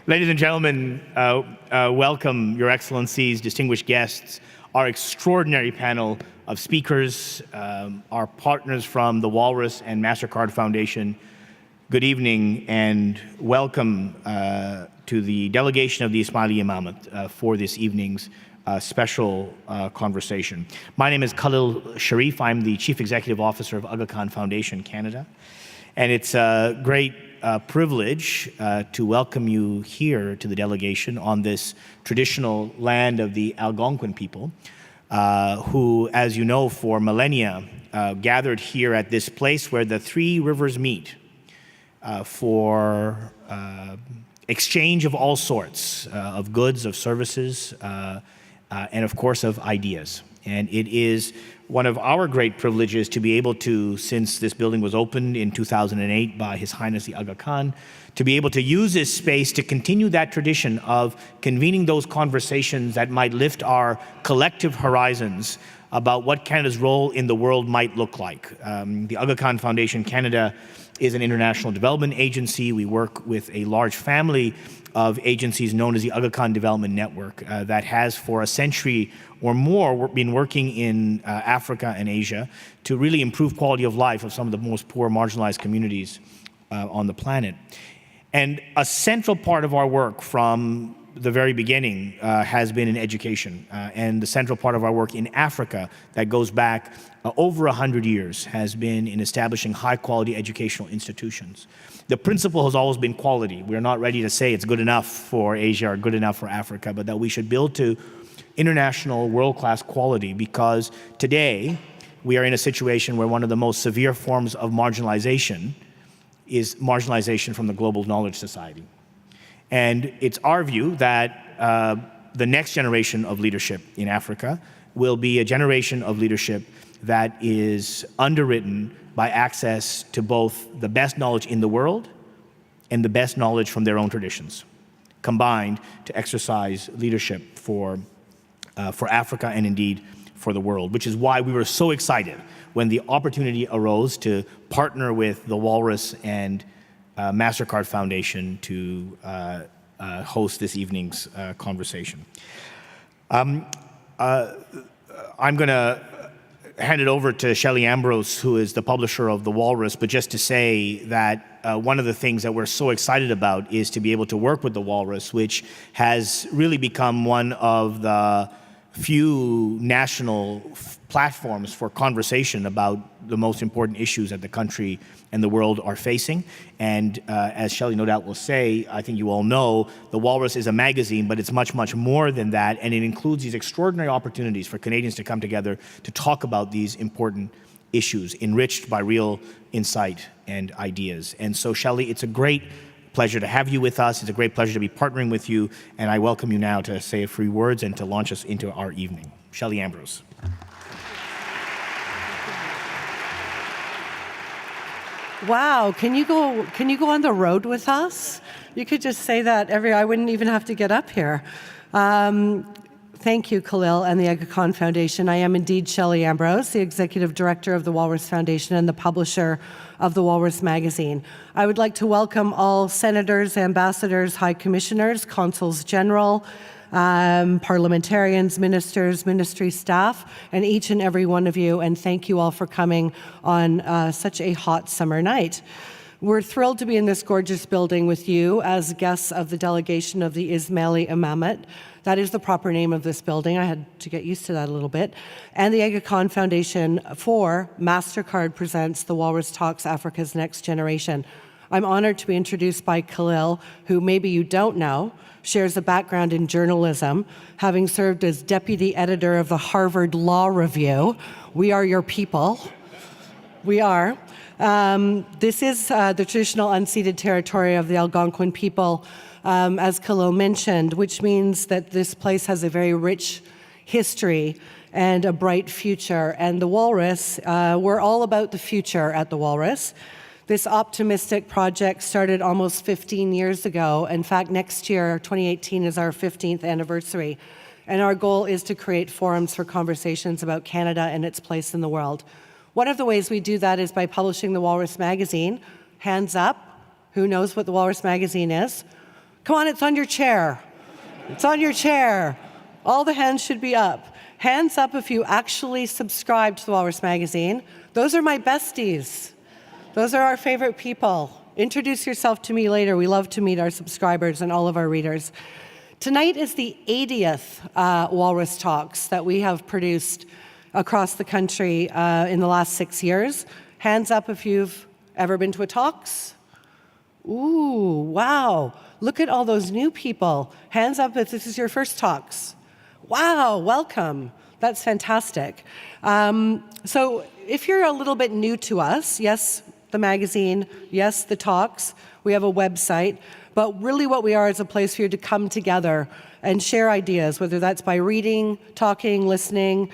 Ladies and gentlemen, welcome, Your Excellencies, distinguished guests, our extraordinary panel of speakers, our partners from the Walrus and Mastercard Foundation. Good evening and welcome to the delegation of the Ismaili Imamat for this evening's special conversation. My name is Khalil Sharif. I'm the Chief Executive Officer of Aga Khan Foundation Canada. And it's a great privilege to welcome you here to the delegation on this traditional land of the Algonquin people, who, as you know, for millennia gathered here at this place where the three rivers meet for exchange of all sorts of goods, of services, and of course of ideas. And it is one of our great privileges to be able to, since this building was opened in 2008 by His Highness the Aga Khan, to be able to use this space to continue that tradition of convening those conversations that might lift our collective horizons about what Canada's role in the world might look like. The Aga Khan Foundation Canada is an international development agency. We work with a large family of agencies known as the Aga Khan Development Network that has for a century or more been working in Africa and Asia to really improve quality of life of some of the most poor, marginalized communities on the planet. And a central part of our work from the very beginning has been in education. And the central part of our work in Africa that goes back over 100 years has been in establishing high-quality educational institutions. The principle has always been quality. We're not ready to say it's good enough for Asia or good enough for Africa, but that we should build to international world-class quality, because today we are in a situation where one of the most severe forms of marginalization is marginalization from the global knowledge society. And it's our view that the next generation of leadership in Africa will be a generation of leadership that is underwritten by access to both the best knowledge in the world and the best knowledge from their own traditions, combined to exercise leadership for Africa and indeed for the world, which is why we were so excited when the opportunity arose to partner with the Walrus and Mastercard Foundation to host this evening's conversation. I'm going to hand it over to Shelley Ambrose, who is the publisher of the Walrus, but just to say that one of the things that we're so excited about is to be able to work with the Walrus, which has really become one of the few national platforms for conversation about the most important issues that the country and the world are facing. And as Shelley no doubt will say, I think you all know, the Walrus is a magazine, but it's much, much more than that. And it includes these extraordinary opportunities for Canadians to come together to talk about these important issues, enriched by real insight and ideas. And so, Shelley, it's a great pleasure to have you with us. It's a great pleasure to be partnering with you. And I welcome you now to say a few words and to launch us into our evening. Shelley Ambrose. Wow, can you go on the road with us? You could just say that I wouldn't even have to get up here. Thank you, Khalil and the Aga Khan Foundation. I am indeed Shelley Ambrose, the Executive Director of the Walrus Foundation and the publisher of the Walrus magazine. I would like to welcome all senators, ambassadors, high commissioners, consuls general, parliamentarians, ministers, ministry staff, and each and every one of you, and thank you all for coming on such a hot summer night. We're thrilled to be in this gorgeous building with you as guests of the delegation of the Ismaili Imamat. That is the proper name of this building. I had to get used to that a little bit. And the Aga Khan Foundation for Mastercard presents the Walrus Talks Africa's Next Generation. I'm honored to be introduced by Khalil, who maybe you don't know, shares a background in journalism, having served as deputy editor of the Harvard Law Review. We are your people. We are. This is the traditional unceded territory of the Algonquin people, as Khalil mentioned, which means that this place has a very rich history and a bright future. And the Walrus, we're all about the future at the Walrus. This optimistic project started almost 15 years ago. In fact, next year, 2018, is our 15th anniversary. And our goal is to create forums for conversations about Canada and its place in the world. One of the ways we do that is by publishing the Walrus magazine. Hands up, who knows what the Walrus magazine is? Come on, it's on your chair. It's on your chair. All the hands should be up. Hands up if you actually subscribe to the Walrus magazine. Those are my besties. Those are our favorite people. Introduce yourself to me later. We love to meet our subscribers and all of our readers. Tonight is the 80th Walrus Talks that we have produced across the country in the last 6 years. Hands up if you've ever been to a Talks. Ooh, wow. Look at all those new people. Hands up if this is your first Talks. Wow, welcome. That's fantastic. So if you're a little bit new to us, yes, the magazine, yes, the Talks, we have a website, but really what we are is a place for you to come together and share ideas, whether that's by reading, talking, listening,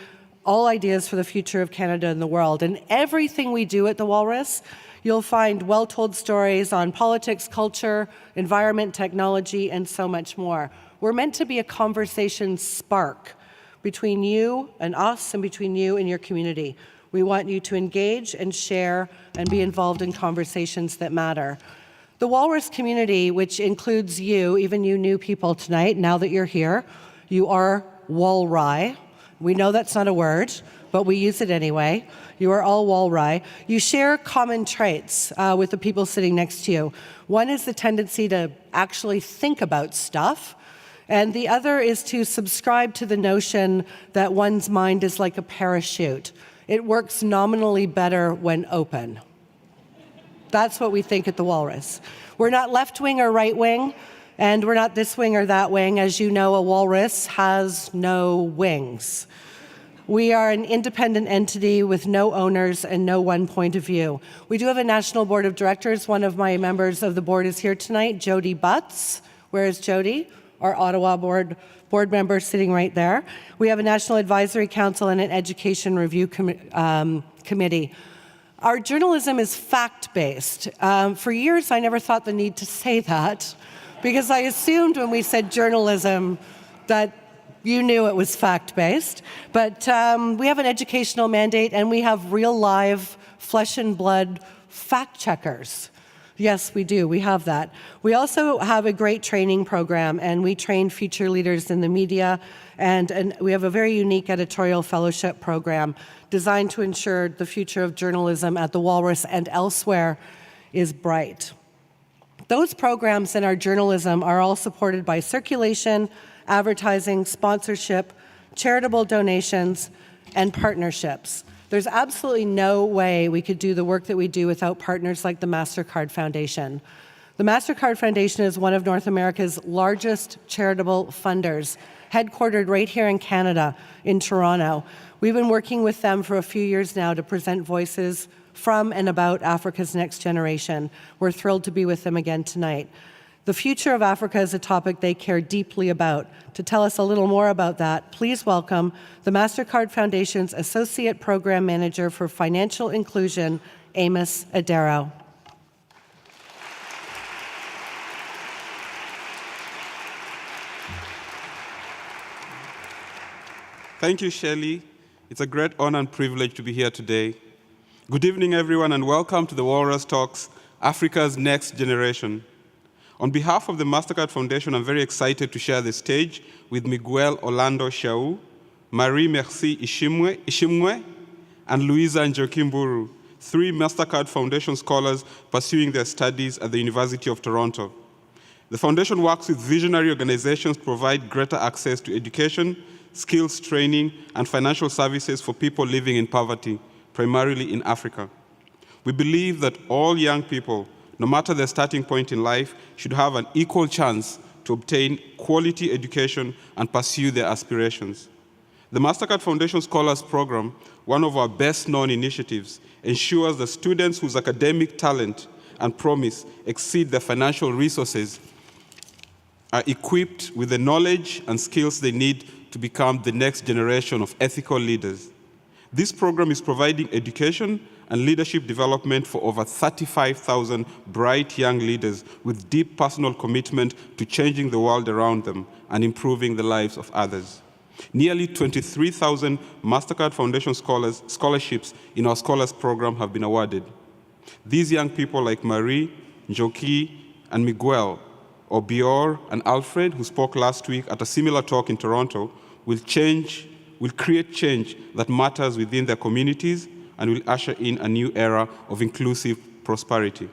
all ideas for the future of Canada and the world. And everything we do at the Walrus, you'll find well-told stories on politics, culture, environment, technology, and so much more. We're meant to be a conversation spark between you and us and between you and your community. We want you to engage and share and be involved in conversations that matter. The Walrus community, which includes you, even you new people tonight, now that you're here, you are Walri. We know that's not a word, but we use it anyway. You are all Walri. You share common traits with the people sitting next to you. One is the tendency to actually think about stuff, and the other is to subscribe to the notion that one's mind is like a parachute. It works nominally better when open. That's what we think at the Walrus. We're not left wing or right wing, and we're not this wing or that wing. As you know, a walrus has no wings. We are an independent entity with no owners and no one point of view. We do have a national board of directors. One of my members of the board is here tonight, Jody Butts. Where is Jody? Our Ottawa board member sitting right there. We have a National Advisory Council and an Education Review Committee. Our journalism is fact-based. For years, I never thought the need to say that because I assumed when we said journalism that you knew it was fact-based. But we have an educational mandate and we have real live flesh and blood fact checkers. Yes, we do. We have that. We also have a great training program, and we train future leaders in the media, and we have a very unique editorial fellowship program designed to ensure the future of journalism at the Walrus and elsewhere is bright. Those programs in our journalism are all supported by circulation, advertising, sponsorship, charitable donations, and partnerships. There's absolutely no way we could do the work that we do without partners like the Mastercard Foundation. The Mastercard Foundation is one of North America's largest charitable funders, headquartered right here in Canada, in Toronto. We've been working with them for a few years now to present voices from and about Africa's next generation. We're thrilled to be with them again tonight. The future of Africa is a topic they care deeply about. To tell us a little more about that, please welcome the Mastercard Foundation's Associate Program Manager for Financial Inclusion, Amos Adero. Thank you, Shelley. It's a great honor and privilege to be here today. Good evening, everyone, and welcome to the Walrus Talks, Africa's Next Generation. On behalf of the Mastercard Foundation, I'm very excited to share the stage with Miguel Orlando Shau, Marie Merci Ishimwe, and Luisa Njokimburu, 3 Mastercard Foundation scholars pursuing their studies at the University of Toronto. The foundation works with visionary organizations to provide greater access to education, skills training, and financial services for people living in poverty, primarily in Africa. We believe that all young people, no matter their starting point in life, should have an equal chance to obtain quality education and pursue their aspirations. The Mastercard Foundation Scholars Program, one of our best-known initiatives, ensures that students whose academic talent and promise exceed their financial resources are equipped with the knowledge and skills they need to become the next generation of ethical leaders. This program is providing education and leadership development for over 35,000 bright young leaders with deep personal commitment to changing the world around them and improving the lives of others. Nearly 23,000 Mastercard Foundation scholarships in our Scholars Program have been awarded. These young people like Marie, Njoki, and Miguel or Bior and Alfred, who spoke last week at a similar talk in Toronto, will create change that matters within their communities and will usher in a new era of inclusive prosperity.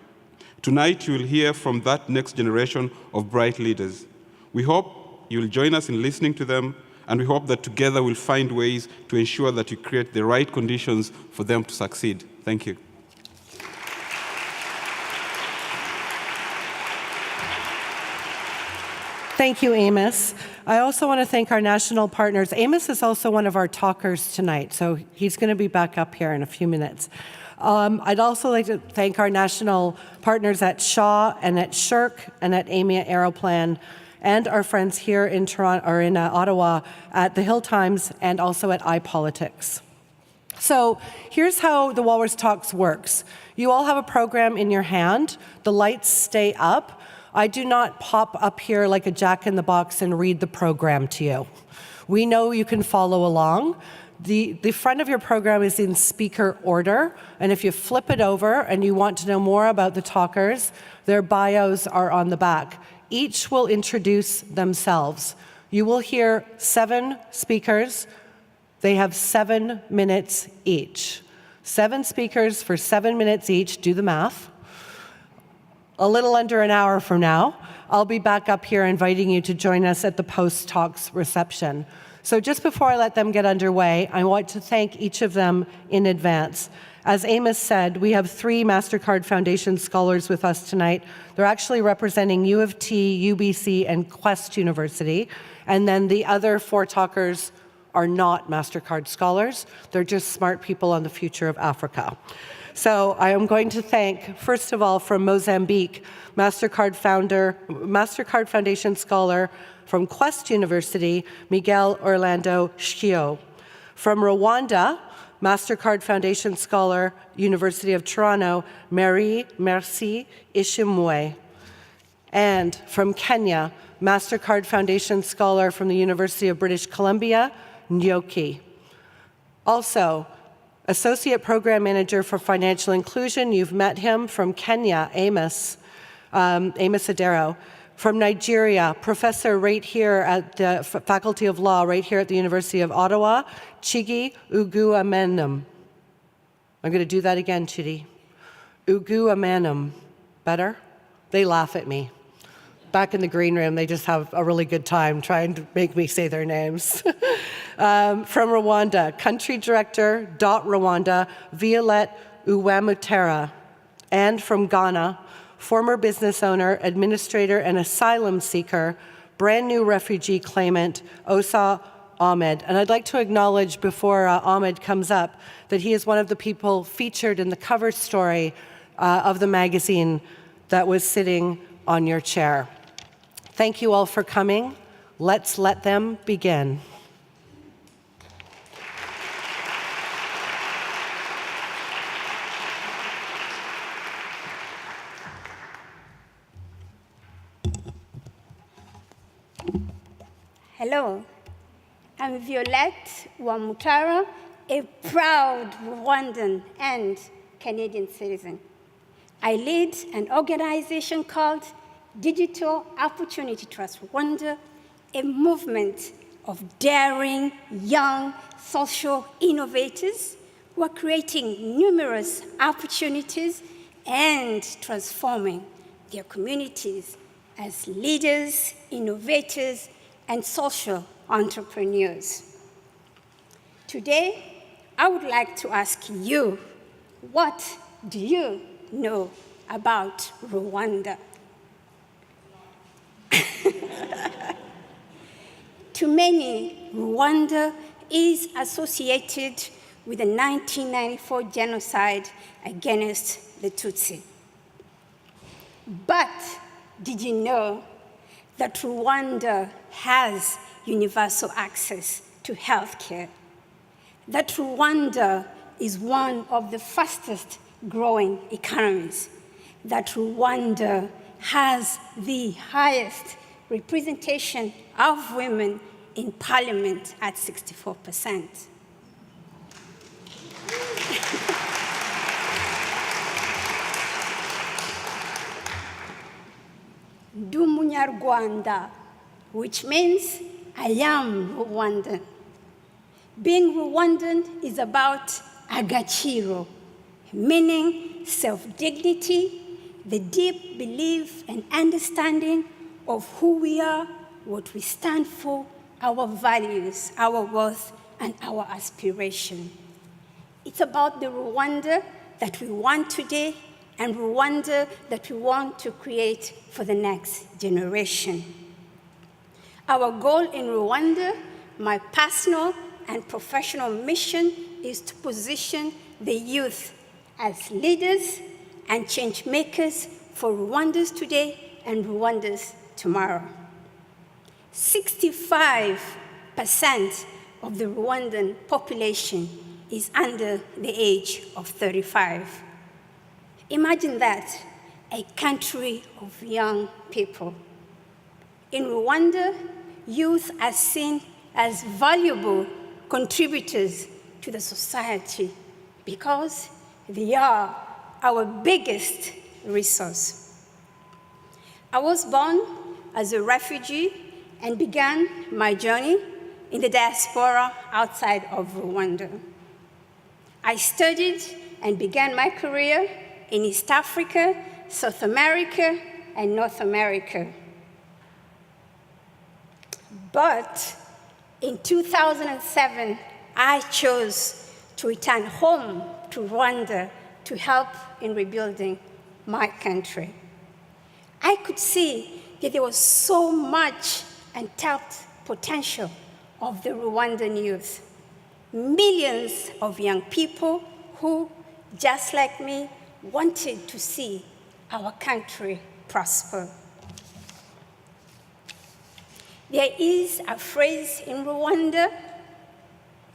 Tonight, you will hear from that next generation of bright leaders. We hope you will join us in listening to them, and we hope that together we'll find ways to ensure that you create the right conditions for them to succeed. Thank you. Thank you, Amos. I also want to thank our national partners. Amos is also one of our talkers tonight, so he's going to be back up here in a few minutes. I'd also like to thank our national partners at Shaw and at Shirk and at AMIA Aeroplan, and our friends here in Toronto or in Ottawa at the Hill Times and also at iPolitics. So here's how the Walrus Talks works. You all have a program in your hand. The lights stay up. I do not pop up here like a jack-in-the-box and read the program to you. We know you can follow along. The front of your program is in speaker order, and if you flip it over and you want to know more about the talkers, their bios are on the back. Each will introduce themselves. You will hear 7 speakers. They have 7 minutes each. 7 speakers for 7 minutes each. Do the math. A little under an hour from now, I'll be back up here inviting you to join us at the post-talks reception. So just before I let them get underway, I want to thank each of them in advance. As Amos said, we have 3 Mastercard Foundation scholars with us tonight. They're actually representing U of T, UBC, and Quest University. And then the other 4 talkers are not Mastercard scholars. They're just smart people on the future of Africa. So I am going to thank, first of all, from Mozambique, Mastercard Foundation scholar from Quest University, Miguel Orlando Schio. From Rwanda, Mastercard Foundation scholar, University of Toronto, Marie Merci Ishimwe. And from Kenya, Mastercard Foundation scholar from the University of British Columbia, Nyoki. Also, Associate Program Manager for Financial Inclusion, you've met him from Kenya, Amos Adero. From Nigeria, professor right here at the Faculty of Law, right here at the University of Ottawa, Chigi Uguamenam. I'm going to do that again, Chidi. Uguamenam. Better? They laugh at me. Back in the green room, they just have a really good time trying to make me say their names. From Rwanda, Country Director, Rwanda, Violette Uwamutera. And from Ghana, former business owner, administrator, and asylum seeker, brand new refugee claimant, Osa Ahmed. And I'd like to acknowledge before Ahmed comes up that he is one of the people featured in the cover story of the magazine that was sitting on your chair. Thank you all for coming. Let's let them begin. Hello, I'm Violette Uwamutera, a proud Rwandan and Canadian citizen. I lead an organization called Digital Opportunity Trust Rwanda, a movement of daring, young social innovators who are creating numerous opportunities and transforming their communities as leaders, innovators, and social entrepreneurs. Today, I would like to ask you, what do you know about Rwanda? To many, Rwanda is associated with the 1994 genocide against the Tutsi. But did you know that Rwanda has universal access to healthcare? That Rwanda is one of the fastest growing economies? That Rwanda has the highest representation of women in parliament at 64%. Ndi Munyarwanda, which means I am Rwandan. Being Rwandan is about agaciro, meaning self-dignity, the deep belief and understanding of who we are, what we stand for, our values, our worth, and our aspiration. It's about the Rwanda that we want today and Rwanda that we want to create for the next generation. Our goal in Rwanda, my personal and professional mission, is to position the youth as leaders and change makers for Rwandans today and Rwandans tomorrow. 65% of the Rwandan population is under the age of 35. Imagine that, a country of young people. In Rwanda, youth are seen as valuable contributors to the society because they are our biggest resource. I was born as a refugee and began my journey in the diaspora outside of Rwanda. I studied and began my career in East Africa, South America, and North America. But in 2007, I chose to return home to Rwanda to help in rebuilding my country. I could see that there was so much untapped potential of the Rwandan youth. Millions of young people who, just like me, wanted to see our country prosper. There is a phrase in Rwanda,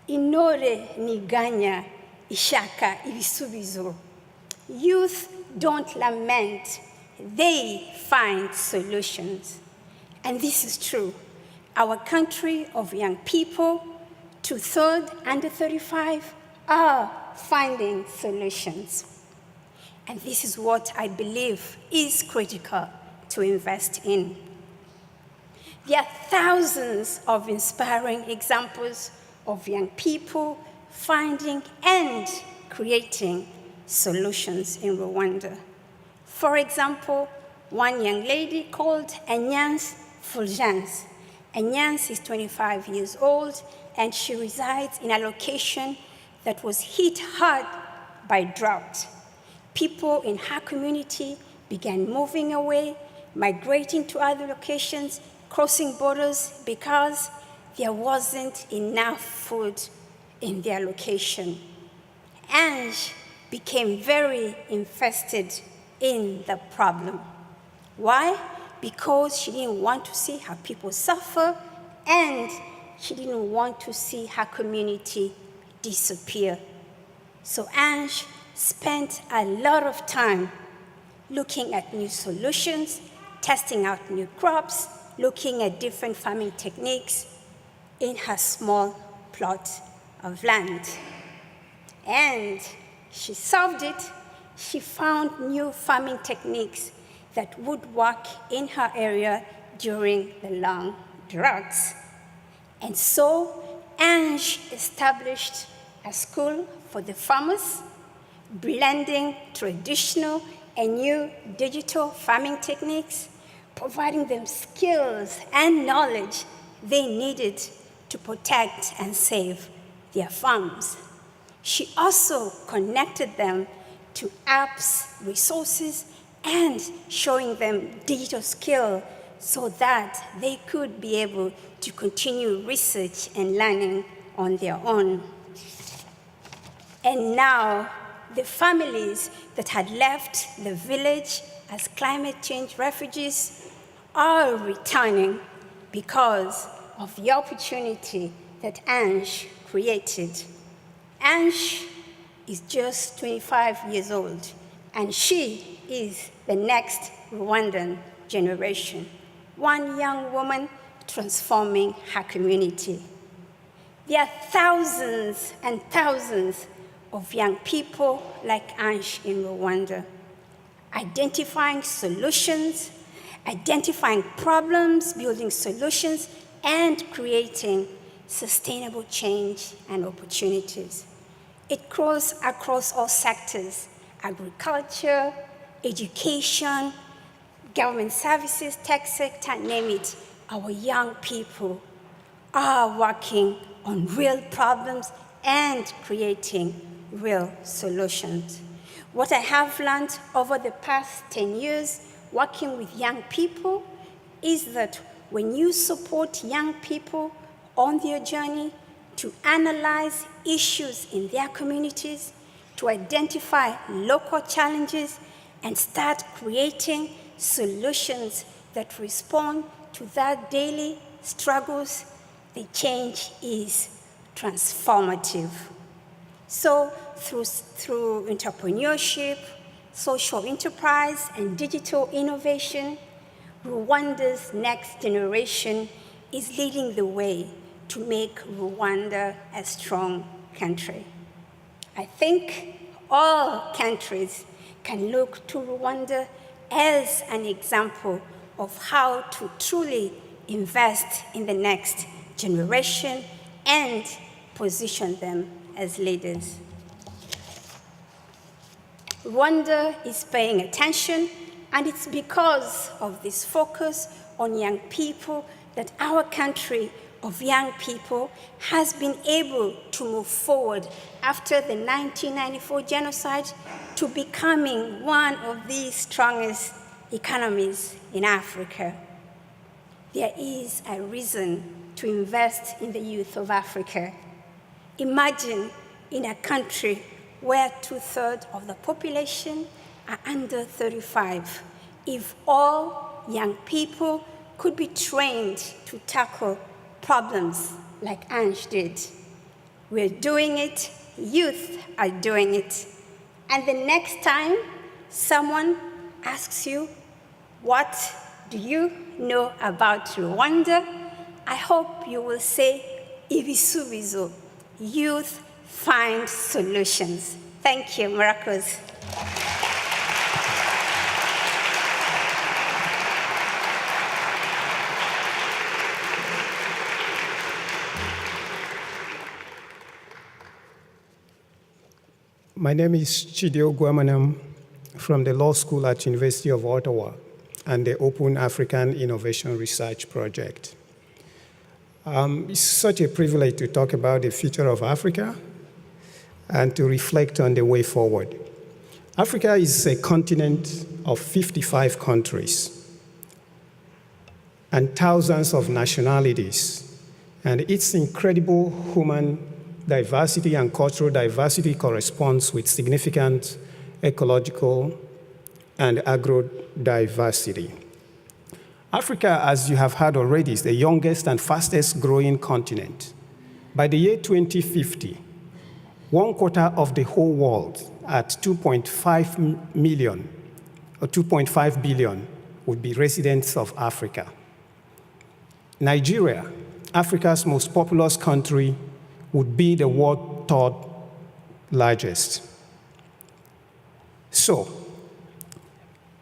intore ntiganya ishaka ibisubizo. Youth don't lament, they find solutions. And this is true. Our country of young people, 2/3 under 35, are finding solutions. And this is what I believe is critical to invest in. There are thousands of inspiring examples of young people finding and creating solutions in Rwanda. For example, one young lady called Agnes Fulgence. Agnes is 25 years old, and she resides in a location that was hit hard by drought. People in her community began moving away, migrating to other locations, crossing borders because there wasn't enough food in their location. Ange became very invested in the problem. Why? Because she didn't want to see her people suffer, and she didn't want to see her community disappear. So Ange spent a lot of time looking at new solutions, testing out new crops, looking at different farming techniques in her small plot of land. And she solved it. She found new farming techniques that would work in her area during the long droughts. And so Ange established a school for the farmers, blending traditional and new digital farming techniques, providing them skills and knowledge they needed to protect and save their farms. She also connected them to apps, resources, and showing them digital skill so that they could be able to continue research and learning on their own. And now, the families that had left the village as climate change refugees are returning because of the opportunity that Ange created. Ange is just 25 years old, and she is the next Rwandan generation, one young woman transforming her community. There are thousands and thousands of young people like Ange in Rwanda, identifying solutions identifying problems, building solutions, and creating sustainable change and opportunities. It grows across all sectors: agriculture, education, government services, tech sector, name it. Our young people are working on real problems and creating real solutions. What I have learned over the past 10 years working with young people is that when you support young people on their journey to analyze issues in their communities, to identify local challenges, and start creating solutions that respond to their daily struggles, the change is transformative. So through entrepreneurship, social enterprise, and digital innovation, Rwanda's next generation is leading the way to make Rwanda a strong country. I think all countries can look to Rwanda as an example of how to truly invest in the next generation and position them as leaders. Rwanda is paying attention, and it's because of this focus on young people that our country of young people has been able to move forward after the 1994 genocide to becoming one of the strongest economies in Africa. There is a reason to invest in the youth of Africa. Imagine in a country where 2/3 of the population are under 35. If all young people could be trained to tackle problems like Ange did. We're doing it, youth are doing it. And the next time someone asks you, what do you know about Rwanda? I hope you will say, ibisubizo, youth find solutions. Thank you, Marcos. My name is Chidio Guamanam from the Law School at University of Ottawa and the Open African Innovation Research Project. It's such a privilege to talk about the future of Africa and to reflect on the way forward. Africa is a continent of 55 countries and thousands of nationalities, and its incredible human diversity and cultural diversity corresponds with significant ecological and agro-diversity. Africa, as you have heard already, is the youngest and fastest growing continent. By the year 2050, 1/4 of the whole world at 2.5 million or 2.5 billion would be residents of Africa. Nigeria, Africa's most populous country, would be the world's 3rd largest. So,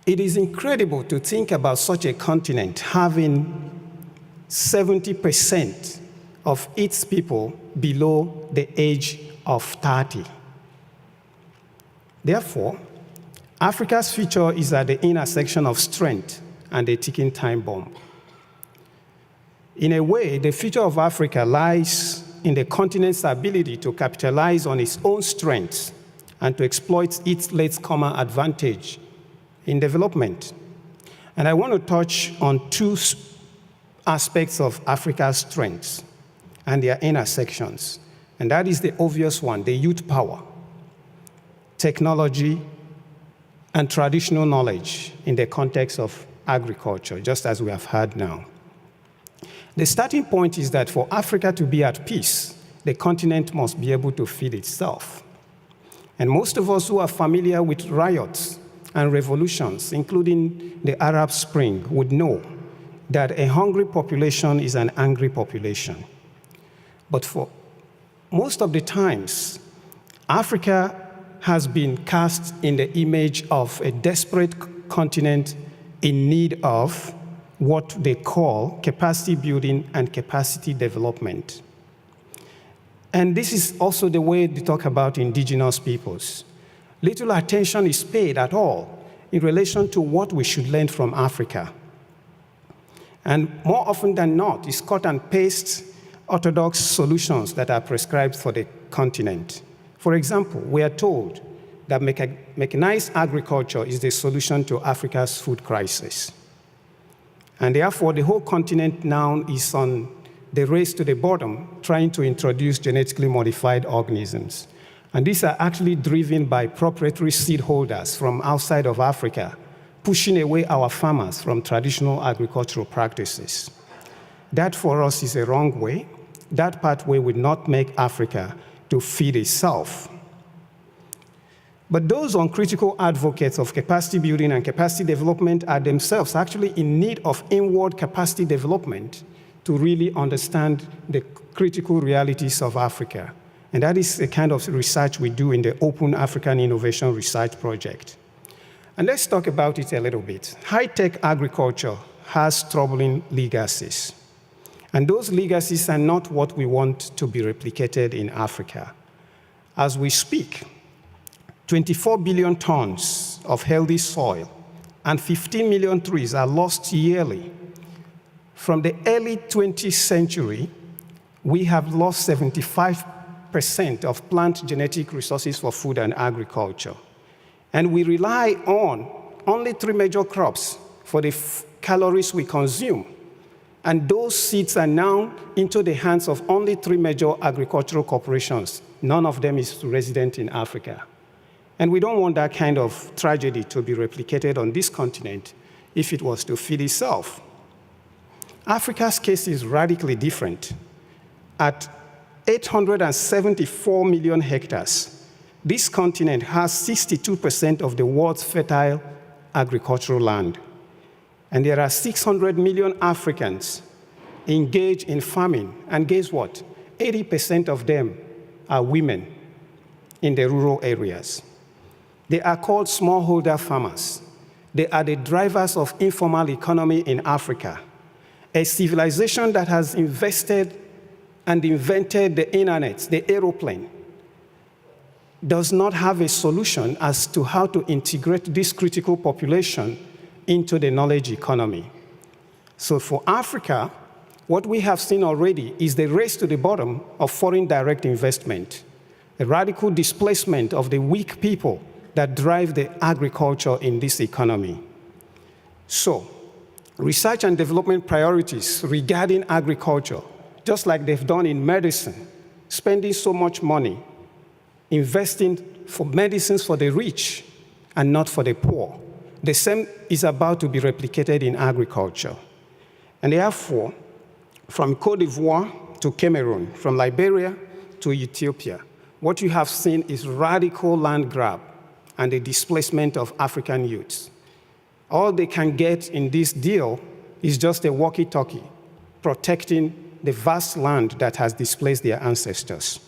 it is incredible to think about such a continent having 70% of its people below the age of 30. Therefore, Africa's future is at the intersection of strength and a ticking time bomb. In a way, the future of Africa lies in the continent's ability to capitalize on its own strengths and to exploit its latecomer advantage in development. And I want to touch on 2 aspects of Africa's strengths and their intersections. And that is the obvious one, the youth power, technology, and traditional knowledge in the context of agriculture, just as we have heard now. The starting point is that for Africa to be at peace, the continent must be able to feed itself. And most of us who are familiar with riots and revolutions, including the Arab Spring, would know that a hungry population is an angry population. But for most of the times, Africa has been cast in the image of a desperate continent in need of what they call capacity building and capacity development. And this is also the way they talk about indigenous peoples. Little attention is paid at all in relation to what we should learn from Africa. And more often than not, it's cut and paste orthodox solutions that are prescribed for the continent. For example, we are told that mechanized agriculture is the solution to Africa's food crisis. And therefore, the whole continent now is on the race to the bottom, trying to introduce genetically modified organisms. And these are actually driven by proprietary seed holders from outside of Africa, pushing away our farmers from traditional agricultural practices. That for us is a wrong way. That pathway would not make Africa to feed itself. But those uncritical advocates of capacity building and capacity development are themselves actually in need of inward capacity development to really understand the critical realities of Africa. And that is the kind of research we do in the Open African Innovation Research Project. And let's talk about it a little bit. High-tech agriculture has troubling legacies. And those legacies are not what we want to be replicated in Africa. As we speak, 24 billion tons of healthy soil and 15 million trees are lost yearly. From the early 20th century, we have lost 75% of plant genetic resources for food and agriculture. And we rely on only 3 major crops for the calories we consume. And those seeds are now into the hands of only 3 major agricultural corporations. None of them is resident in Africa. And we don't want that kind of tragedy to be replicated on this continent if it was to feed itself. Africa's case is radically different. At 874 million hectares, this continent has 62% of the world's fertile agricultural land. And there are 600 million Africans engaged in farming. And guess what? 80% of them are women in the rural areas. They are called smallholder farmers. They are the drivers of informal economy in Africa, a civilization that has invested and invented the internet, the aeroplane, does not have a solution as to how to integrate this critical population into the knowledge economy. So for Africa, what we have seen already is the race to the bottom of foreign direct investment, a radical displacement of the weak people that drive the agriculture in this economy. So, research and development priorities regarding agriculture, just like they've done in medicine, spending so much money, investing for medicines for the rich and not for the poor. The same is about to be replicated in agriculture. And therefore, from Côte d'Ivoire to Cameroon, from Liberia to Ethiopia, what you have seen is radical land grab and the displacement of African youths. All they can get in this deal is just a walkie-talkie, protecting the vast land that has displaced their ancestors.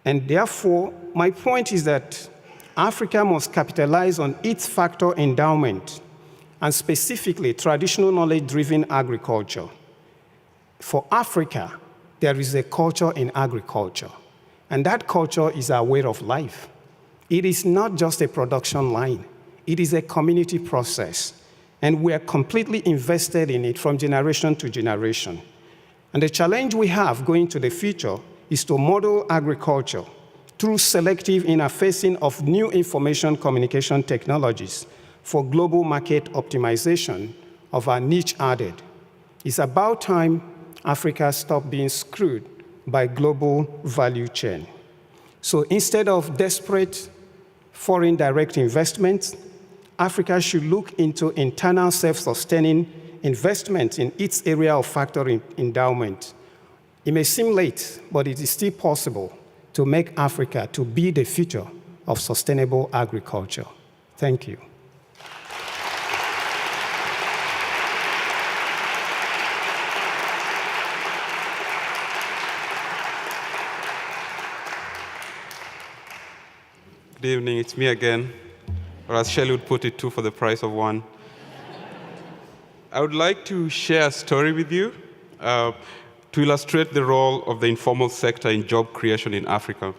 And therefore, my point is that Africa must capitalize on its factor endowment, and specifically traditional knowledge-driven agriculture. For Africa, there is a culture in agriculture, and that culture is our way of life. It is not just a production line. It is a community process, and we are completely invested in it from generation to generation. And the challenge we have going to the future is to model agriculture through selective interfacing of new information communication technologies for global market optimization of our niche added. It's about time Africa stopped being screwed by global value chain. So instead of desperate foreign direct investments, Africa should look into internal self-sustaining investment in its area of factor endowment. It may seem late, but it is still possible to make Africa to be the future of sustainable agriculture. Thank you. Good evening, it's me again, or as Shelley would put it, 2 for the price of 1. I would like to share a story with you to illustrate the role of the informal sector in job creation in Africa.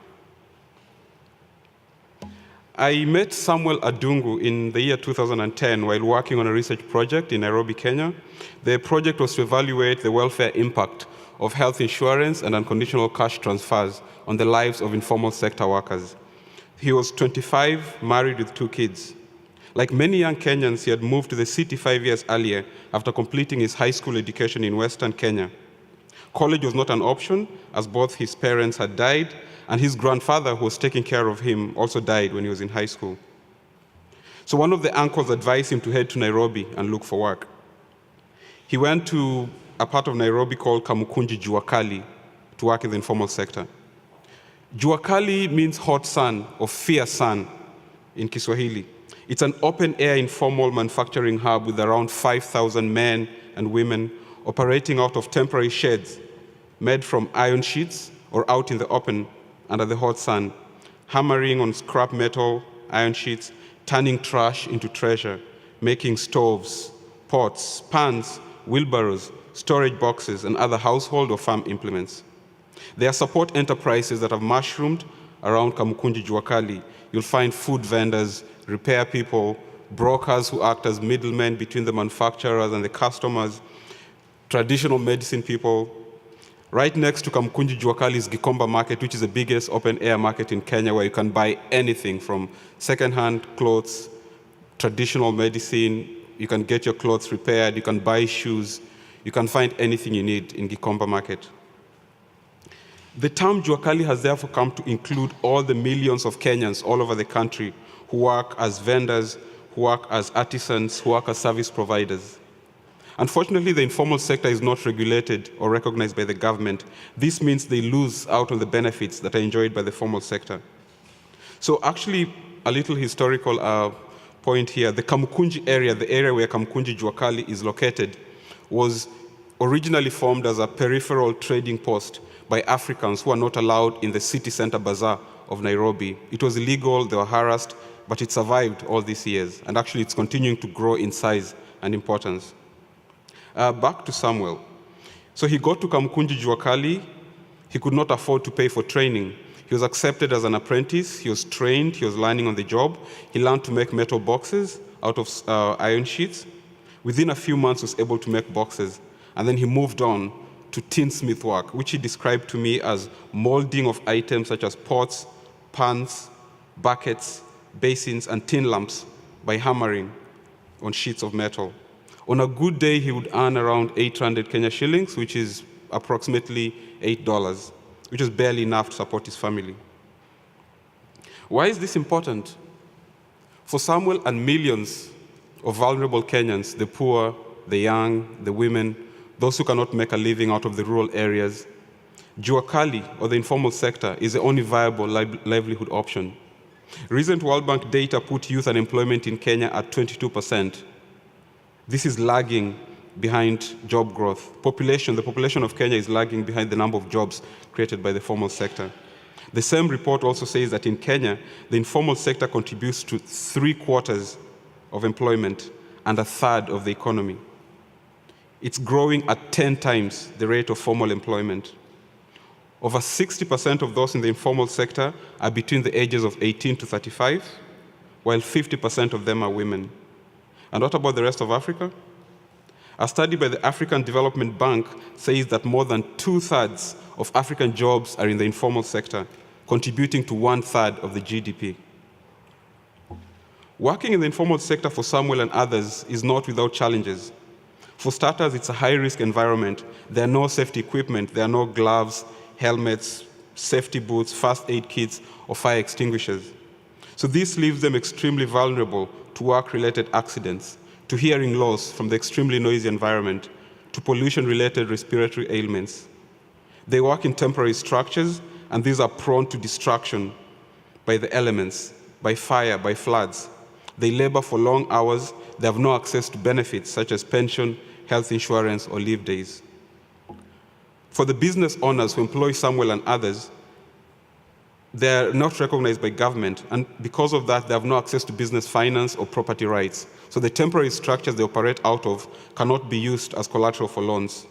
I met Samuel Adungu in the year 2010 while working on a research project in Nairobi, Kenya. The project was to evaluate the welfare impact of health insurance and unconditional cash transfers on the lives of informal sector workers. He was 25, married with 2 kids. Like many young Kenyans, he had moved to the city 5 years earlier after completing his high school education in Western Kenya. College was not an option, as both his parents had died, and his grandfather, who was taking care of him, also died when he was in high school. So one of the uncles advised him to head to Nairobi and look for work. He went to a part of Nairobi called Kamukunji Juakali to work in the informal sector. Juakali means hot sun or fierce sun in Kiswahili. It's an open-air informal manufacturing hub with around 5,000 men and women operating out of temporary sheds made from iron sheets or out in the open under the hot sun, hammering on scrap metal, iron sheets, turning trash into treasure, making stoves, pots, pans, wheelbarrows, storage boxes, and other household or farm implements. There are support enterprises that have mushroomed around Kamukunji Juakali. You'll find food vendors, repair people, brokers who act as middlemen between the manufacturers and the customers, traditional medicine people. Right next to Kamukunji Juakali is Gikomba Market, which is the biggest open-air market in Kenya, where you can buy anything from second-hand clothes, traditional medicine. You can get your clothes repaired. You can buy shoes. You can find anything you need in Gikomba Market. The term Juakali has therefore come to include all the millions of Kenyans all over the country who work as vendors, who work as artisans, who work as service providers. Unfortunately, the informal sector is not regulated or recognized by the government. This means they lose out on the benefits that are enjoyed by the formal sector. So actually, a little historical point here. The Kamukunji area, the area where Kamukunji Juakali is located, was originally formed as a peripheral trading post by Africans who are not allowed in the city center bazaar of Nairobi. It was illegal, they were harassed, but it survived all these years. And actually, it's continuing to grow in size and importance. Back to Samuel. So he got to Kamukunji Juakali. He could not afford to pay for training. He was accepted as an apprentice. He was trained. He was learning on the job. He learned to make metal boxes out of iron sheets. Within a few months, he was able to make boxes. And then he moved on to tinsmith work, which he described to me as molding of items such as pots, pans, buckets, basins, and tin lamps by hammering on sheets of metal. On a good day, he would earn around 800 Kenya shillings, which is approximately $8, which is barely enough to support his family. Why is this important? For Samuel and millions of vulnerable Kenyans, the poor, the young, the women, those who cannot make a living out of the rural areas, Juakali, or the informal sector, is the only viable livelihood option. Recent World Bank data put youth unemployment in Kenya at 22%. This is lagging behind job growth. The population of Kenya is lagging behind the number of jobs created by the formal sector. The same report also says that in Kenya, the informal sector contributes to 3/4 of employment and 1/3 of the economy. It's growing at 10 times the rate of formal employment. Over 60% of those in the informal sector are between the ages of 18 to 35, while 50% of them are women. And what about the rest of Africa? A study by the African Development Bank says that more than 2/3 of African jobs are in the informal sector, contributing to 1/3 of the GDP. Working in the informal sector for Samuel and others is not without challenges. For starters, it's a high-risk environment. There are no safety equipment. There are no gloves, helmets, safety boots, first aid kits, or fire extinguishers. So this leaves them extremely vulnerable to work-related accidents, to hearing loss from the extremely noisy environment, to pollution-related respiratory ailments. They work in temporary structures, and these are prone to destruction by the elements, by fire, by floods. They labor for long hours. They have no access to benefits such as pension, health insurance, or leave days. For the business owners who employ Samuel and others, they're not recognized by government, and because of that, they have no access to business finance or property rights. So the temporary structures they operate out of cannot be used as collateral for loans.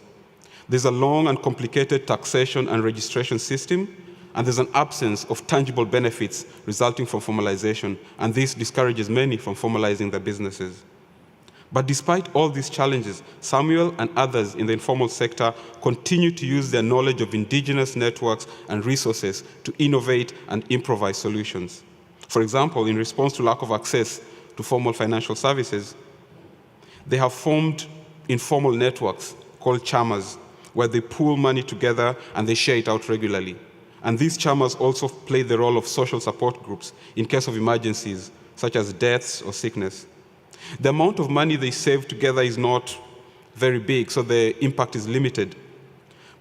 There's a long and complicated taxation and registration system, and there's an absence of tangible benefits resulting from formalization, and this discourages many from formalizing their businesses. But despite all these challenges, Samuel and others in the informal sector continue to use their knowledge of indigenous networks and resources to innovate and improvise solutions. For example, in response to lack of access to formal financial services, they have formed informal networks called chamas, where they pool money together and they share it out regularly. And these chamas also play the role of social support groups in case of emergencies, such as deaths or sickness. The amount of money they save together is not very big, so the impact is limited.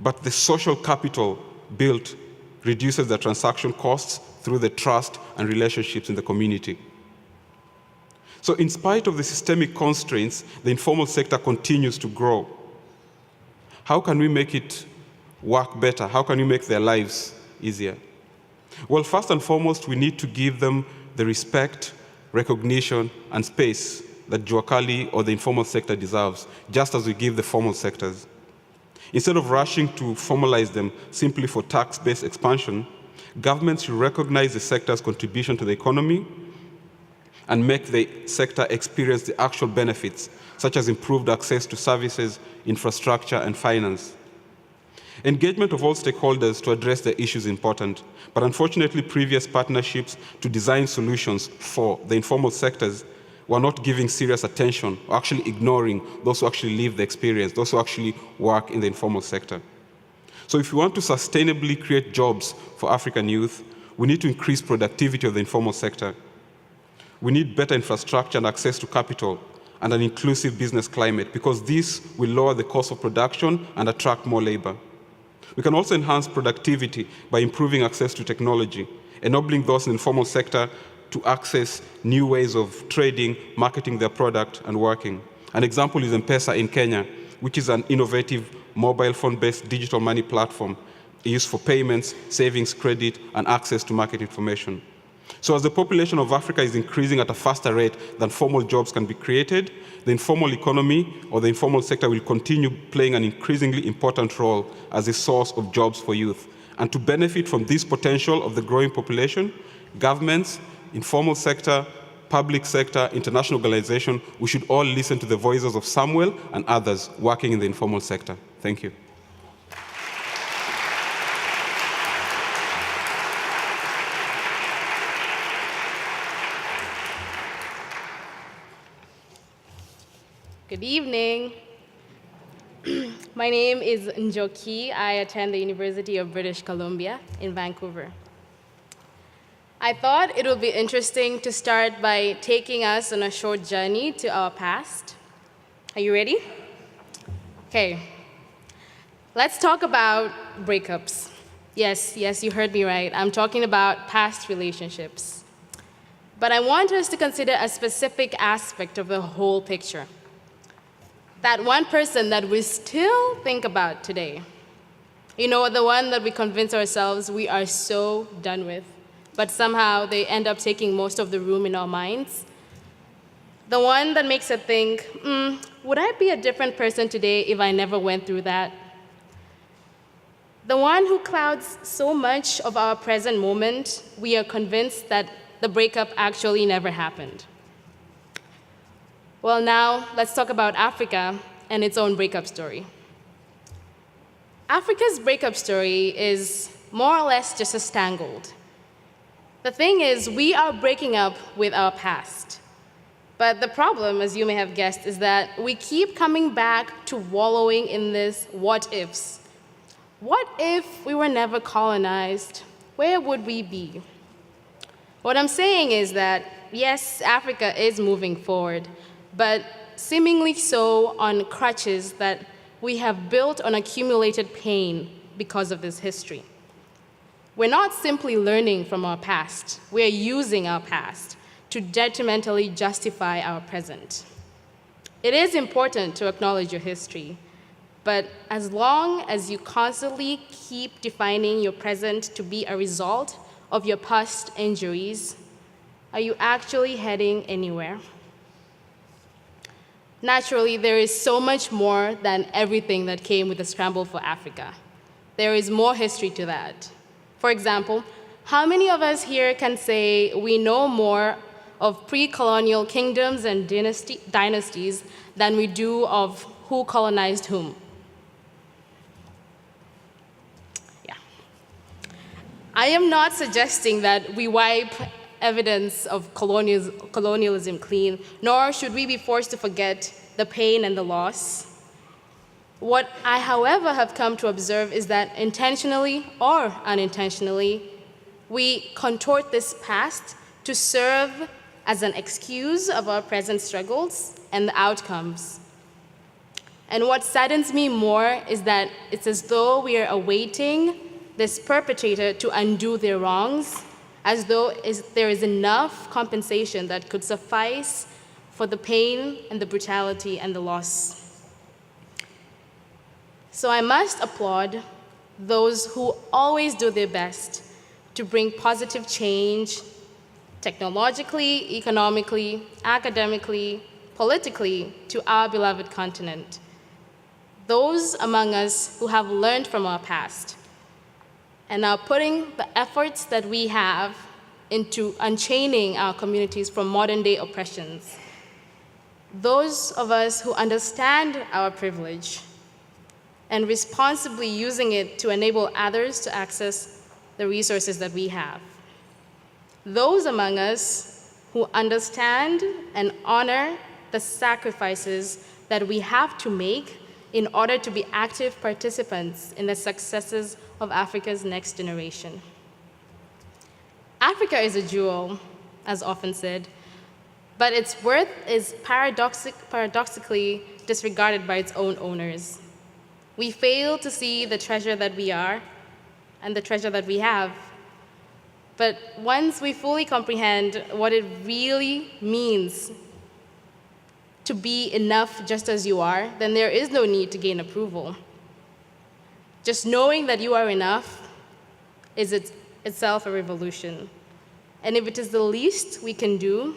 But the social capital built reduces the transaction costs through the trust and relationships in the community. So in spite of the systemic constraints, the informal sector continues to grow. How can we make it work better? How can we make their lives easier? Well, first and foremost, we need to give them the respect, recognition, and space that Juakali or the informal sector deserves, just as we give the formal sectors. Instead of rushing to formalize them simply for tax-based expansion, governments should recognize the sector's contribution to the economy and make the sector experience the actual benefits, such as improved access to services, infrastructure, and finance. Engagement of all stakeholders to address the issue is important, but unfortunately, previous partnerships to design solutions for the informal sectors were not giving serious attention or actually ignoring those who actually live the experience, those who actually work in the informal sector. So if we want to sustainably create jobs for African youth, we need to increase productivity of the informal sector. We need better infrastructure and access to capital and an inclusive business climate, because this will lower the cost of production and attract more labor. We can also enhance productivity by improving access to technology, enabling those in the informal sector to access new ways of trading, marketing their product, and working. An example is M-Pesa in Kenya, which is an innovative mobile phone-based digital money platform used for payments, savings, credit, and access to market information. So as the population of Africa is increasing at a faster rate than formal jobs can be created, the informal economy or the informal sector will continue playing an increasingly important role as a source of jobs for youth. And to benefit from this potential of the growing population, governments, informal sector, public sector, international organization, we should all listen to the voices of Samuel and others working in the informal sector. Thank you. Good evening. My name is Njoki. I attend the University of British Columbia in Vancouver. I thought it would be interesting to start by taking us on a short journey to our past. Are you ready? Okay. Let's talk about breakups. Yes, you heard me right. I'm talking about past relationships. But I want us to consider a specific aspect of the whole picture. That one person that we still think about today. You know, the one that we convince ourselves we are so done with, but somehow they end up taking most of the room in our minds. The one that makes us think, would I be a different person today if I never went through that? The one who clouds so much of our present moment, we are convinced that the breakup actually never happened. Well, now let's talk about Africa and its own breakup story. Africa's breakup story is more or less just as tangled. The thing is, we are breaking up with our past. But the problem, as you may have guessed, is that we keep coming back to wallowing in this what ifs. What if we were never colonized? Where would we be? What I'm saying is that, yes, Africa is moving forward, but seemingly so on crutches that we have built on accumulated pain because of this history. We're not simply learning from our past, we're using our past to detrimentally justify our present. It is important to acknowledge your history, but as long as you constantly keep defining your present to be a result of your past injuries, are you actually heading anywhere? Naturally, there is so much more than everything that came with the scramble for Africa. There is more history to that. For example, how many of us here can say we know more of pre-colonial kingdoms and dynasties than we do of who colonized whom? Yeah. I am not suggesting that we wipe evidence of colonialism clean, nor should we be forced to forget the pain and the loss. What I, however, have come to observe is that intentionally or unintentionally, we contort this past to serve as an excuse of our present struggles and the outcomes. And what saddens me more is that it's as though we are awaiting this perpetrator to undo their wrongs, as though there is enough compensation that could suffice for the pain and the brutality and the loss. So I must applaud those who always do their best to bring positive change technologically, economically, academically, politically to our beloved continent. Those among us who have learned from our past and are putting the efforts that we have into unchaining our communities from modern-day oppressions. Those of us who understand our privilege and responsibly using it to enable others to access the resources that we have. Those among us who understand and honor the sacrifices that we have to make in order to be active participants in the successes of Africa's next generation. Africa is a jewel, as often said, but its worth is paradoxically disregarded by its own owners. We fail to see the treasure that we are and the treasure that we have. But once we fully comprehend what it really means to be enough just as you are, then there is no need to gain approval. Just knowing that you are enough is itself a revolution. And if it is the least we can do,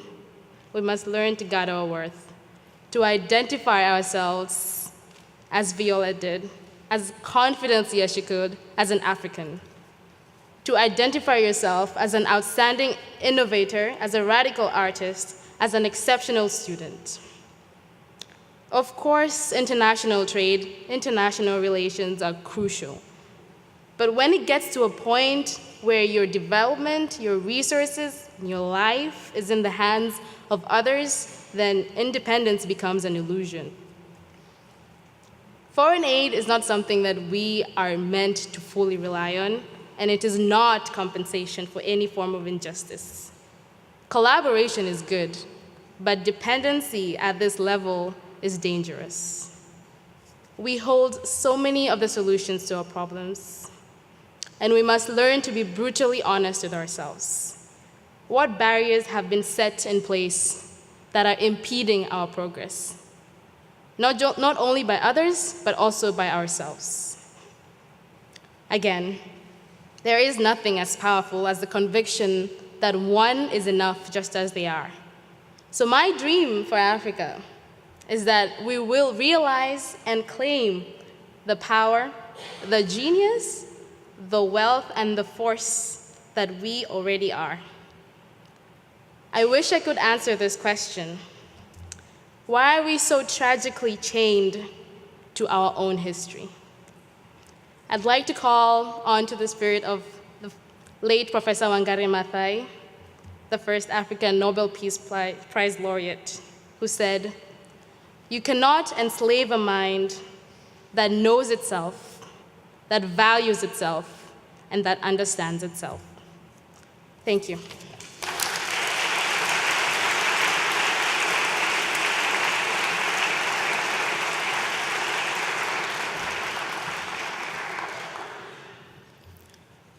we must learn to guard our worth, to identify ourselves as Viola did, as confidently as she could, as an African. To identify yourself as an outstanding innovator, as a radical artist, as an exceptional student. Of course, international trade, international relations are crucial. But when it gets to a point where your development, your resources, your life is in the hands of others, then independence becomes an illusion. Foreign aid is not something that we are meant to fully rely on, and it is not compensation for any form of injustice. Collaboration is good, but dependency at this level is dangerous. We hold so many of the solutions to our problems, and we must learn to be brutally honest with ourselves. What barriers have been set in place that are impeding our progress? Not only by others, but also by ourselves. Again, there is nothing as powerful as the conviction that one is enough just as they are. So my dream for Africa is that we will realize and claim the power, the genius, the wealth, and the force that we already are. I wish I could answer this question. Why are we so tragically chained to our own history? I'd like to call on to the spirit of the late Professor Wangari Maathai, the first African Nobel Peace Prize laureate, who said, "You cannot enslave a mind that knows itself, that values itself, and that understands itself." Thank you.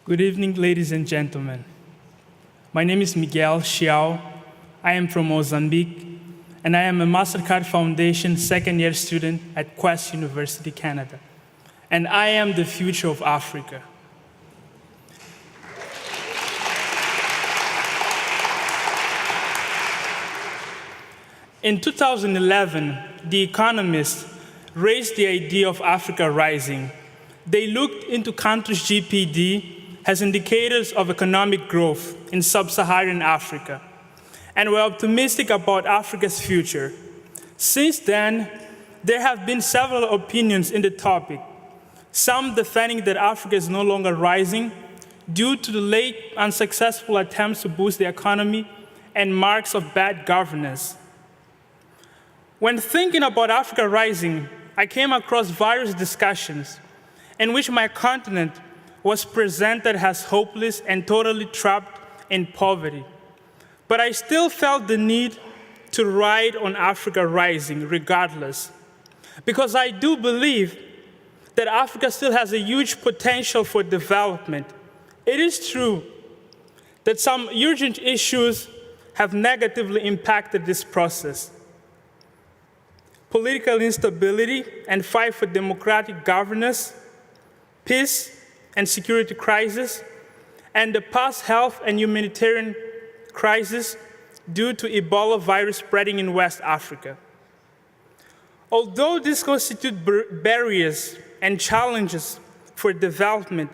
Good evening, ladies and gentlemen. My name is Miguel Xiao. I am from Mozambique, and I am a Mastercard Foundation second-year student at Quest University, Canada. And I am the future of Africa. In 2011, The Economist raised the idea of Africa rising. They looked into countries' GPD as indicators of economic growth in sub-Saharan Africa, and were optimistic about Africa's future. Since then, there have been several opinions in the topic, some defending that Africa is no longer rising due to the late unsuccessful attempts to boost the economy and marks of bad governance. When thinking about Africa rising, I came across various discussions in which my continent was presented as hopeless and totally trapped in poverty. But I still felt the need to ride on Africa rising regardless, because I do believe that Africa still has a huge potential for development. It is true that some urgent issues have negatively impacted this process. Political instability and fight for democratic governance, peace and security crisis, and the past health and humanitarian crisis due to Ebola virus spreading in West Africa. Although these constitute barriers and challenges for development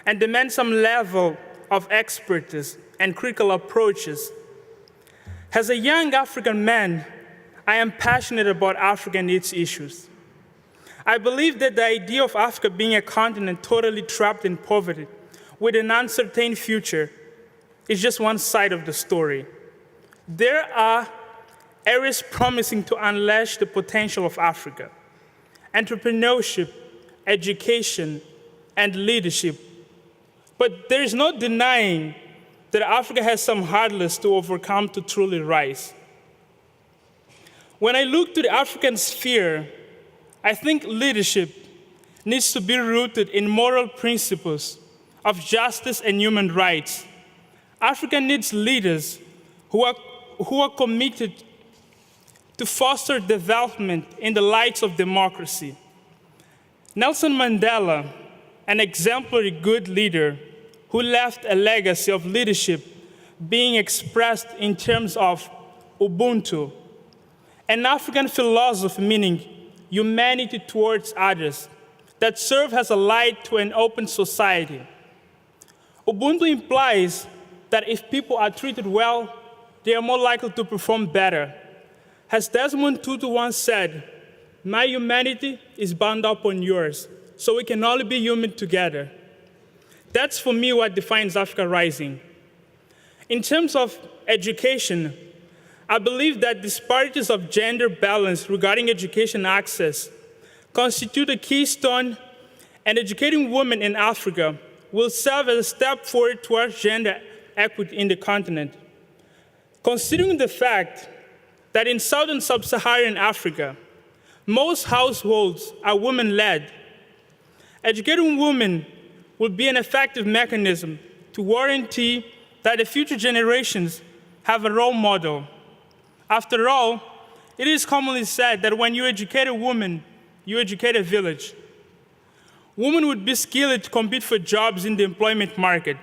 and demand some level of expertise and critical approaches, as a young African man, I am passionate about Africa and its issues. I believe that the idea of Africa being a continent totally trapped in poverty with an uncertain future is just one side of the story. There are areas promising to unleash the potential of Africa: entrepreneurship, education, and leadership. But there is no denying that Africa has some hurdles to overcome to truly rise. When I look to the African sphere, I think leadership needs to be rooted in moral principles of justice and human rights. Africa needs leaders who are committed to foster development in the light of democracy. Nelson Mandela, an exemplary good leader who left a legacy of leadership being expressed in terms of Ubuntu, an African philosophy meaning humanity towards others that serve as a light to an open society. Ubuntu implies that if people are treated well, they are more likely to perform better. As Desmond Tutu once said, "My humanity is bound up on yours, so we can all be human together." That's for me what defines Africa rising. In terms of education, I believe that disparities of gender balance regarding education access constitute a keystone, and educating women in Africa will serve as a step forward towards gender equity in the continent. Considering the fact that in southern sub-Saharan Africa, most households are women-led, educating women will be an effective mechanism to guarantee that the future generations have a role model. After all, it is commonly said that when you educate a woman, you educate a village. Women would be skilled to compete for jobs in the employment market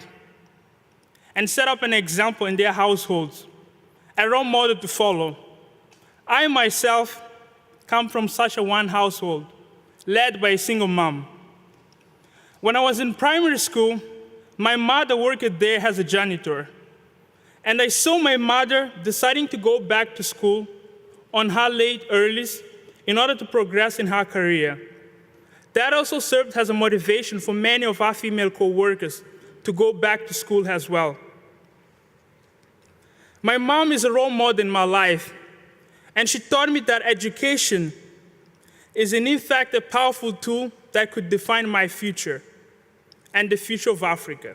and set up an example in their households, a role model to follow. I myself come from such a one household, led by a single mom. When I was in primary school, my mother worked there as a janitor. And I saw my mother deciding to go back to school on her late earlies in order to progress in her career. That also served as a motivation for many of our female co-workers to go back to school as well. My mom is a role model in my life, and she taught me that education is in fact a powerful tool that could define my future and the future of Africa.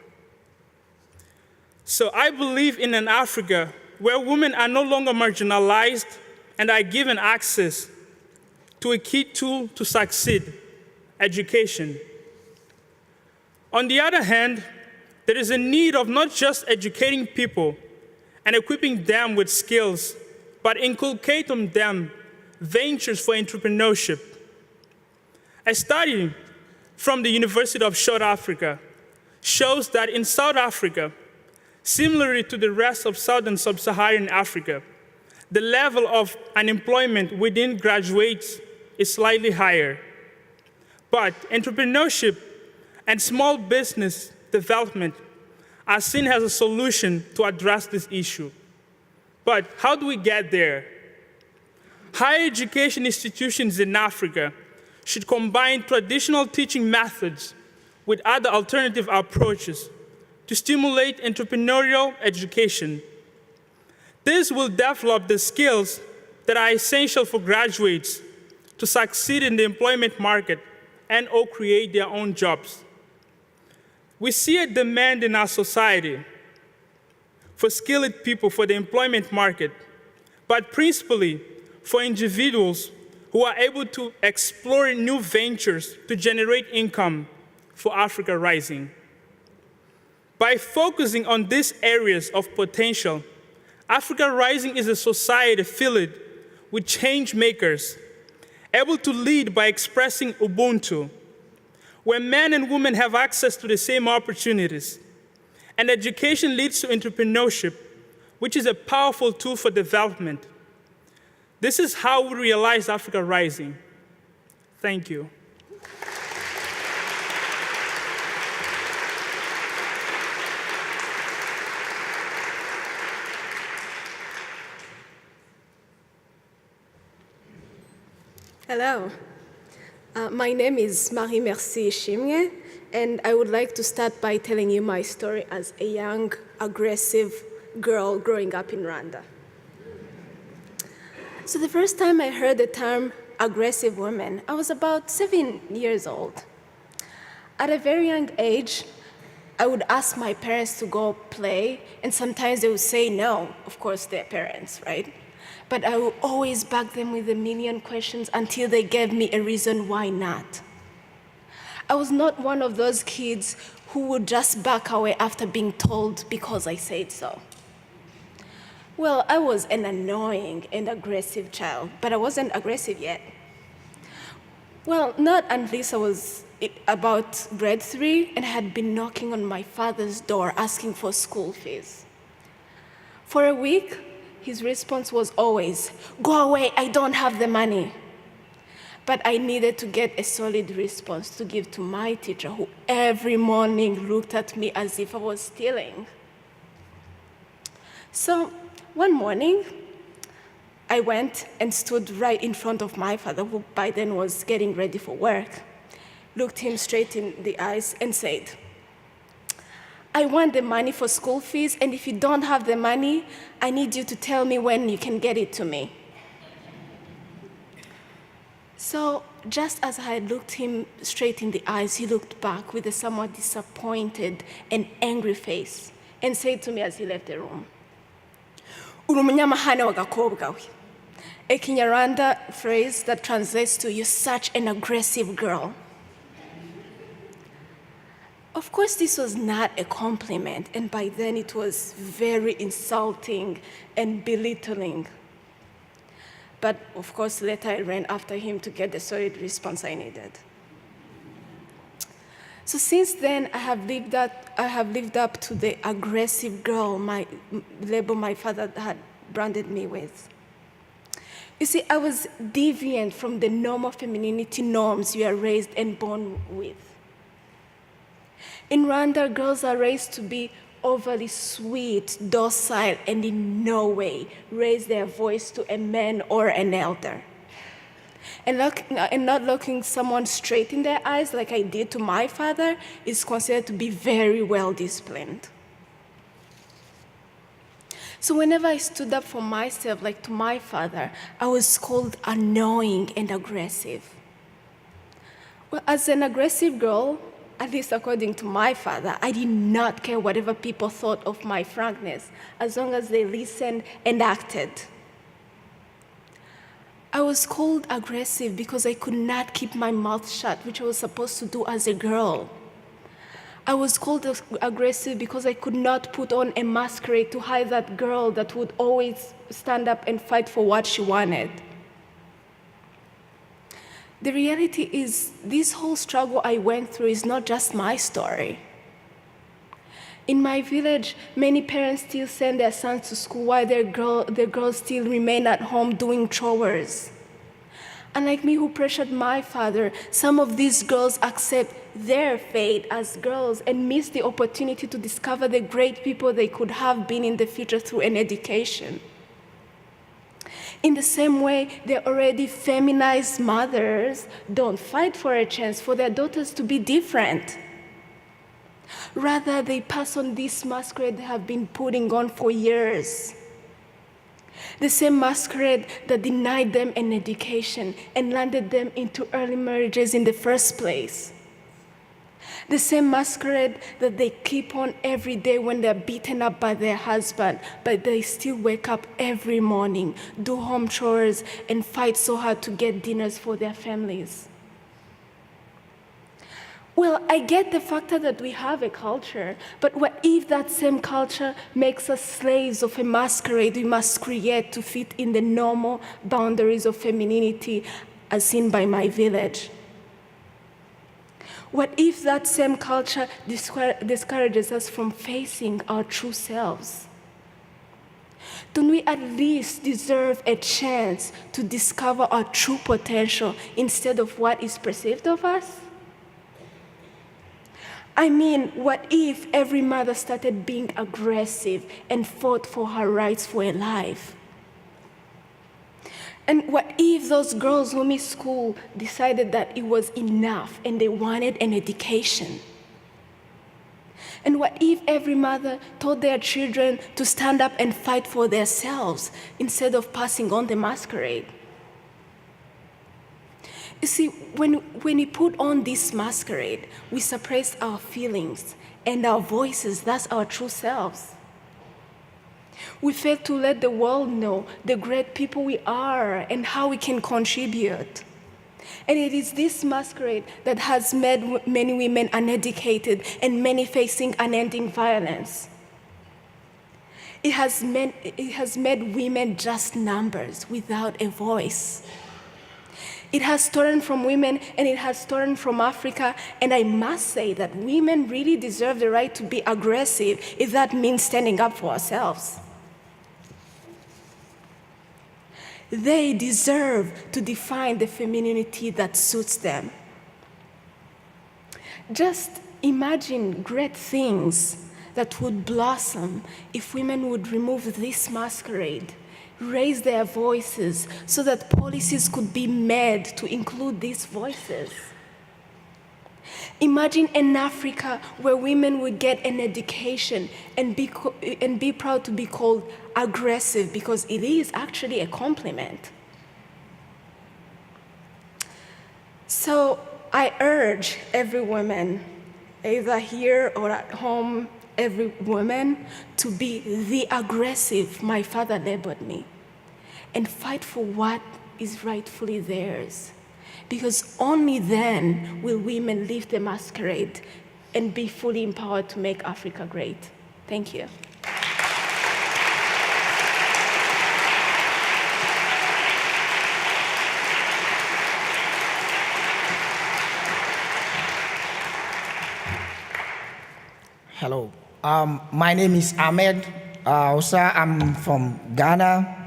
So I believe in an Africa where women are no longer marginalized and are given access to a key tool to succeed: education. On the other hand, there is a need of not just educating people and equipping them with skills, but inculcating them ventures for entrepreneurship. A study from the University of South Africa shows that in South Africa, similarly to the rest of southern sub-Saharan Africa, The level of unemployment within graduates is slightly higher. But entrepreneurship and small business development are seen as a solution to address this issue. But how do we get there? Higher education institutions in Africa should combine traditional teaching methods with other alternative approaches to stimulate entrepreneurial education. This will develop the skills that are essential for graduates to succeed in the employment market and or create their own jobs. We see a demand in our society for skilled people for the employment market, but principally for individuals who are able to explore new ventures to generate income for Africa Rising. By focusing on these areas of potential, Africa Rising is a society filled with change makers, able to lead by expressing Ubuntu, where men and women have access to the same opportunities. And education leads to entrepreneurship, which is a powerful tool for development. This is how we realize Africa Rising. Thank you. Hello. My name is Marie-Merci Shimye, and I would like to start by telling you my story as a young, aggressive girl growing up in Rwanda. So the first time I heard the term aggressive woman, I was about 7 years old. At a very young age, I would ask my parents to go play, and sometimes they would say no, of course, their parents, right? But I would always bug them with a million questions until they gave me a reason why not. I was not one of those kids who would just back away after being told because I said so. Well, I was an annoying and aggressive child, but I wasn't aggressive yet. Well, not unless I was about grade 3 and I had been knocking on my father's door asking for school fees. For a week, his response was always, "Go away, I don't have the money." But I needed to get a solid response to give to my teacher, who every morning looked at me as if I was stealing. So one morning, I went and stood right in front of my father, who by then was getting ready for work, looked him straight in the eyes and said, "I want the money for school fees, and if you don't have the money, I need you to tell me when you can get it to me." So just as I had looked him straight in the eyes, he looked back with a somewhat disappointed and angry face and said to me as he left the room, "Uri umunyamahane w'agakobwa we," a Kinyarwanda phrase that translates to, "You're such an aggressive girl." Of course, this was not a compliment, and by then it was very insulting and belittling. But of course, later I ran after him to get the solid response I needed. So since then, I have lived up to the aggressive girl label my father had branded me with. You see, I was deviant from the normal femininity norms we are raised and born with. In Rwanda, girls are raised to be overly sweet, docile, and in no way raise their voice to a man or an elder. And not looking someone straight in their eyes like I did to my father is considered to be very well disciplined. So whenever I stood up for myself, like to my father, I was called annoying and aggressive. Well, as an aggressive girl, at least according to my father, I did not care whatever people thought of my frankness, as long as they listened and acted. I was called aggressive because I could not keep my mouth shut, which I was supposed to do as a girl. I was called aggressive because I could not put on a masquerade to hide that girl that would always stand up and fight for what she wanted. The reality is, this whole struggle I went through is not just my story. In my village, many parents still send their sons to school while their girls still remain at home doing chores. Unlike me, who pressured my father, some of these girls accept their fate as girls and miss the opportunity to discover the great people they could have been in the future through an education. In the same way, the already feminized mothers don't fight for a chance for their daughters to be different. Rather, they pass on this masquerade they have been putting on for years. The same masquerade that denied them an education and landed them into early marriages in the first place. The same masquerade that they keep on every day when they're beaten up by their husband, but they still wake up every morning, do home chores, and fight so hard to get dinners for their families. Well, I get the factor that we have a culture, but what if that same culture makes us slaves of a masquerade we must create to fit in the normal boundaries of femininity as seen by my village? What if that same culture discourages us from facing our true selves? Don't we at least deserve a chance to discover our true potential instead of what is perceived of us? I mean, what if every mother started being aggressive and fought for her rights for a life? And what if those girls who missed school decided that it was enough and they wanted an education? And what if every mother told their children to stand up and fight for themselves instead of passing on the masquerade? You see, when we put on this masquerade, we suppress our feelings and our voices. That's our true selves. We fail to let the world know the great people we are and how we can contribute. And it is this masquerade that has made many women uneducated and many facing unending violence. It has made women just numbers without a voice. It has stolen from women and it has stolen from Africa, and I must say that women really deserve the right to be aggressive if that means standing up for ourselves. They deserve to define the femininity that suits them. Just imagine great things that would blossom if women would remove this masquerade, raise their voices so that policies could be made to include these voices. Imagine an Africa where women would get an education and be proud to be called aggressive, because it is actually a compliment. So I urge every woman, either here or at home, every woman to be the aggressive my father labeled me and fight for what is rightfully theirs. Because only then will women leave the masquerade and be fully empowered to make Africa great. Thank you. Hello. My name is Ahmed. I'm from Ghana.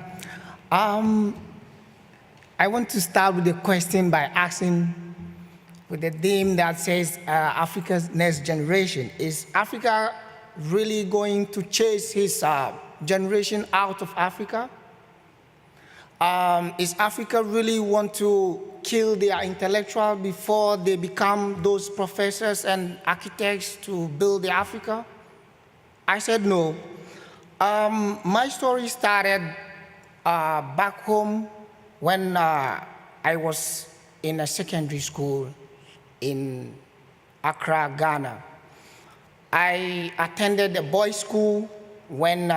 I want to start with a question by asking, with the theme that says Africa's next generation. Is Africa really going to chase his generation out of Africa? Is Africa really want to kill their intellectual before they become those professors and architects to build the Africa? I said no. My story started back home when I was in a secondary school in Accra, Ghana. I attended a boys' school when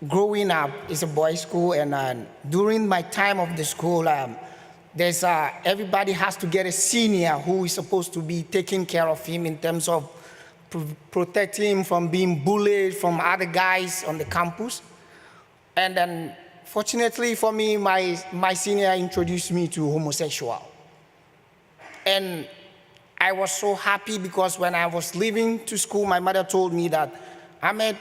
growing up. It's a boys' school, and during my time of the school, everybody has to get a senior who is supposed to be taking care of him in terms of protecting him from being bullied from other guys on the campus. And then, fortunately for me, my senior introduced me to homosexual. And I was so happy because when I was leaving to school, my mother told me that, Ahmed,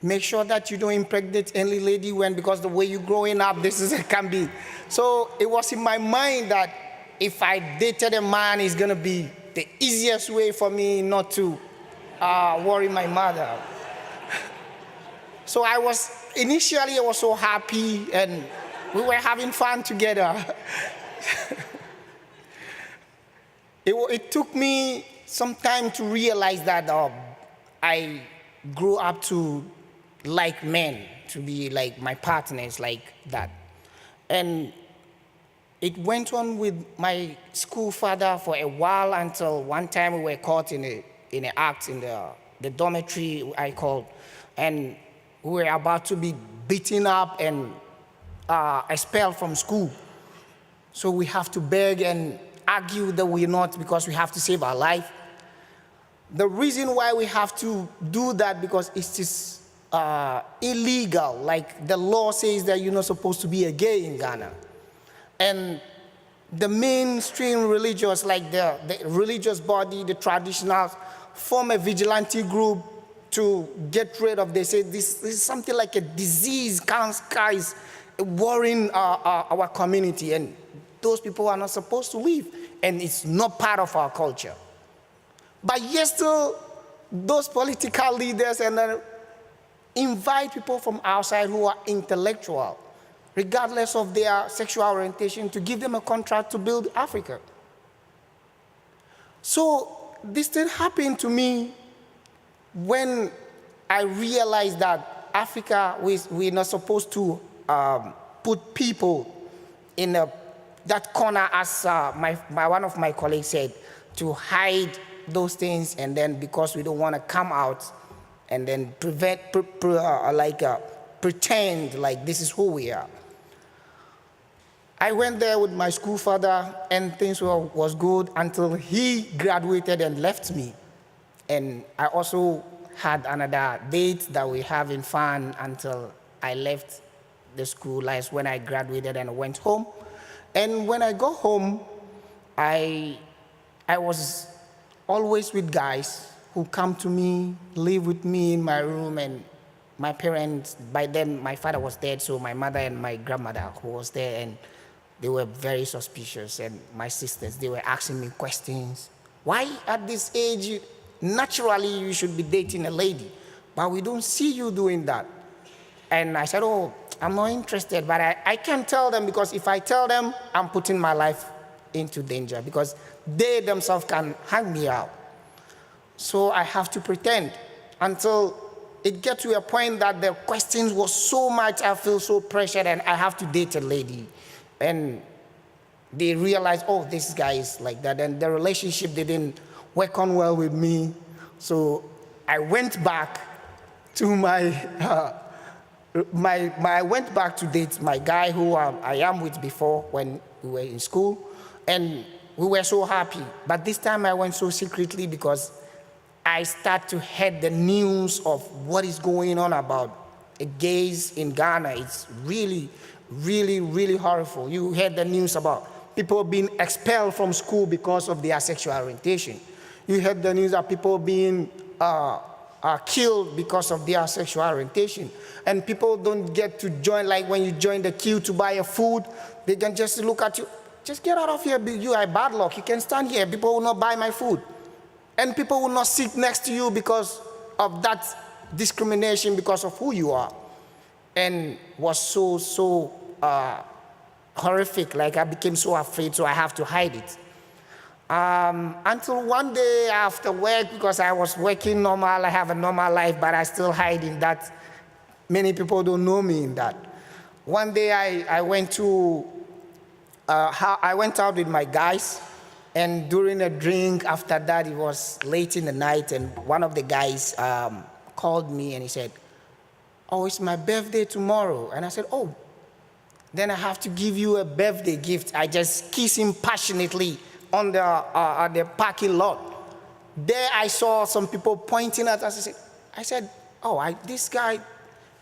make sure that you don't impregnate any lady because the way you're growing up, this is can be. So it was in my mind that if I dated a man, it's gonna be the easiest way for me not to worry my mother. So initially I was so happy and we were having fun together. It took me some time to realize that I grew up to like men, to be like my partners like that. And it went on with my school father for a while until one time we were caught in an act in the dormitory I called, and we were about to be beaten up and expelled from school. So we have to beg and argue that we're not because we have to save our life. The reason why we have to do that because it's just illegal. Like the law says that you're not supposed to be a gay in Ghana. And the mainstream religious, like the religious body, the traditionals, form a vigilante group to get rid of, they say this is something like a disease, cancer is worrying our community, and those people are not supposed to live, and it's not part of our culture. But yet still, those political leaders and invite people from outside who are intellectual, regardless of their sexual orientation, to give them a contract to build Africa. So this thing happened to me when I realized that Africa, we're not supposed to put people in that corner, as one of my colleagues said, to hide those things, and then because we don't want to come out and then pretend like this is who we are. I went there with my school father, and things was good until he graduated and left me. And I also had another date that we having fun until I left the school. That's when I graduated and went home. And when I got home, I was always with guys who come to me, live with me in my room, and my parents, by then my father was dead, so my mother and my grandmother who was there, and they were very suspicious, and my sisters, they were asking me questions. Why at this age, naturally you should be dating a lady, but we don't see you doing that. And I said, oh, I'm not interested, but I can't tell them, because if I tell them, I'm putting my life into danger, because they themselves can hang me out. So I have to pretend until it gets to a point that the questions was so much, I feel so pressured, and I have to date a lady. And they realize, oh, this guy is like that, and the relationship didn't work on well with me. So I went back to I went back to date my guy who I am with before when we were in school, and we were so happy. But this time I went so secretly because I start to hear the news of what is going on about gays in Ghana. It's really, really, really horrible. You heard the news about people being expelled from school because of their sexual orientation. You heard the news of people being killed because of their sexual orientation. And people don't get to join, like when you join the queue to buy a food, they can just look at you, just get out of here, you are bad luck, you can stand here, people will not buy my food. And people will not sit next to you because of that discrimination, because of who you are. And was so horrific, like I became so afraid, so I have to hide it. Until one day after work, because I was working normal, I have a normal life, but I still hide in that. Many people don't know me in that. One day I went out with my guys, and during a drink after that, it was late in the night, and one of the guys called me and he said, oh, it's my birthday tomorrow. And I said, oh, then I have to give you a birthday gift. I just kissed him passionately on the parking lot. There I saw some people pointing at us. I said, oh, this guy,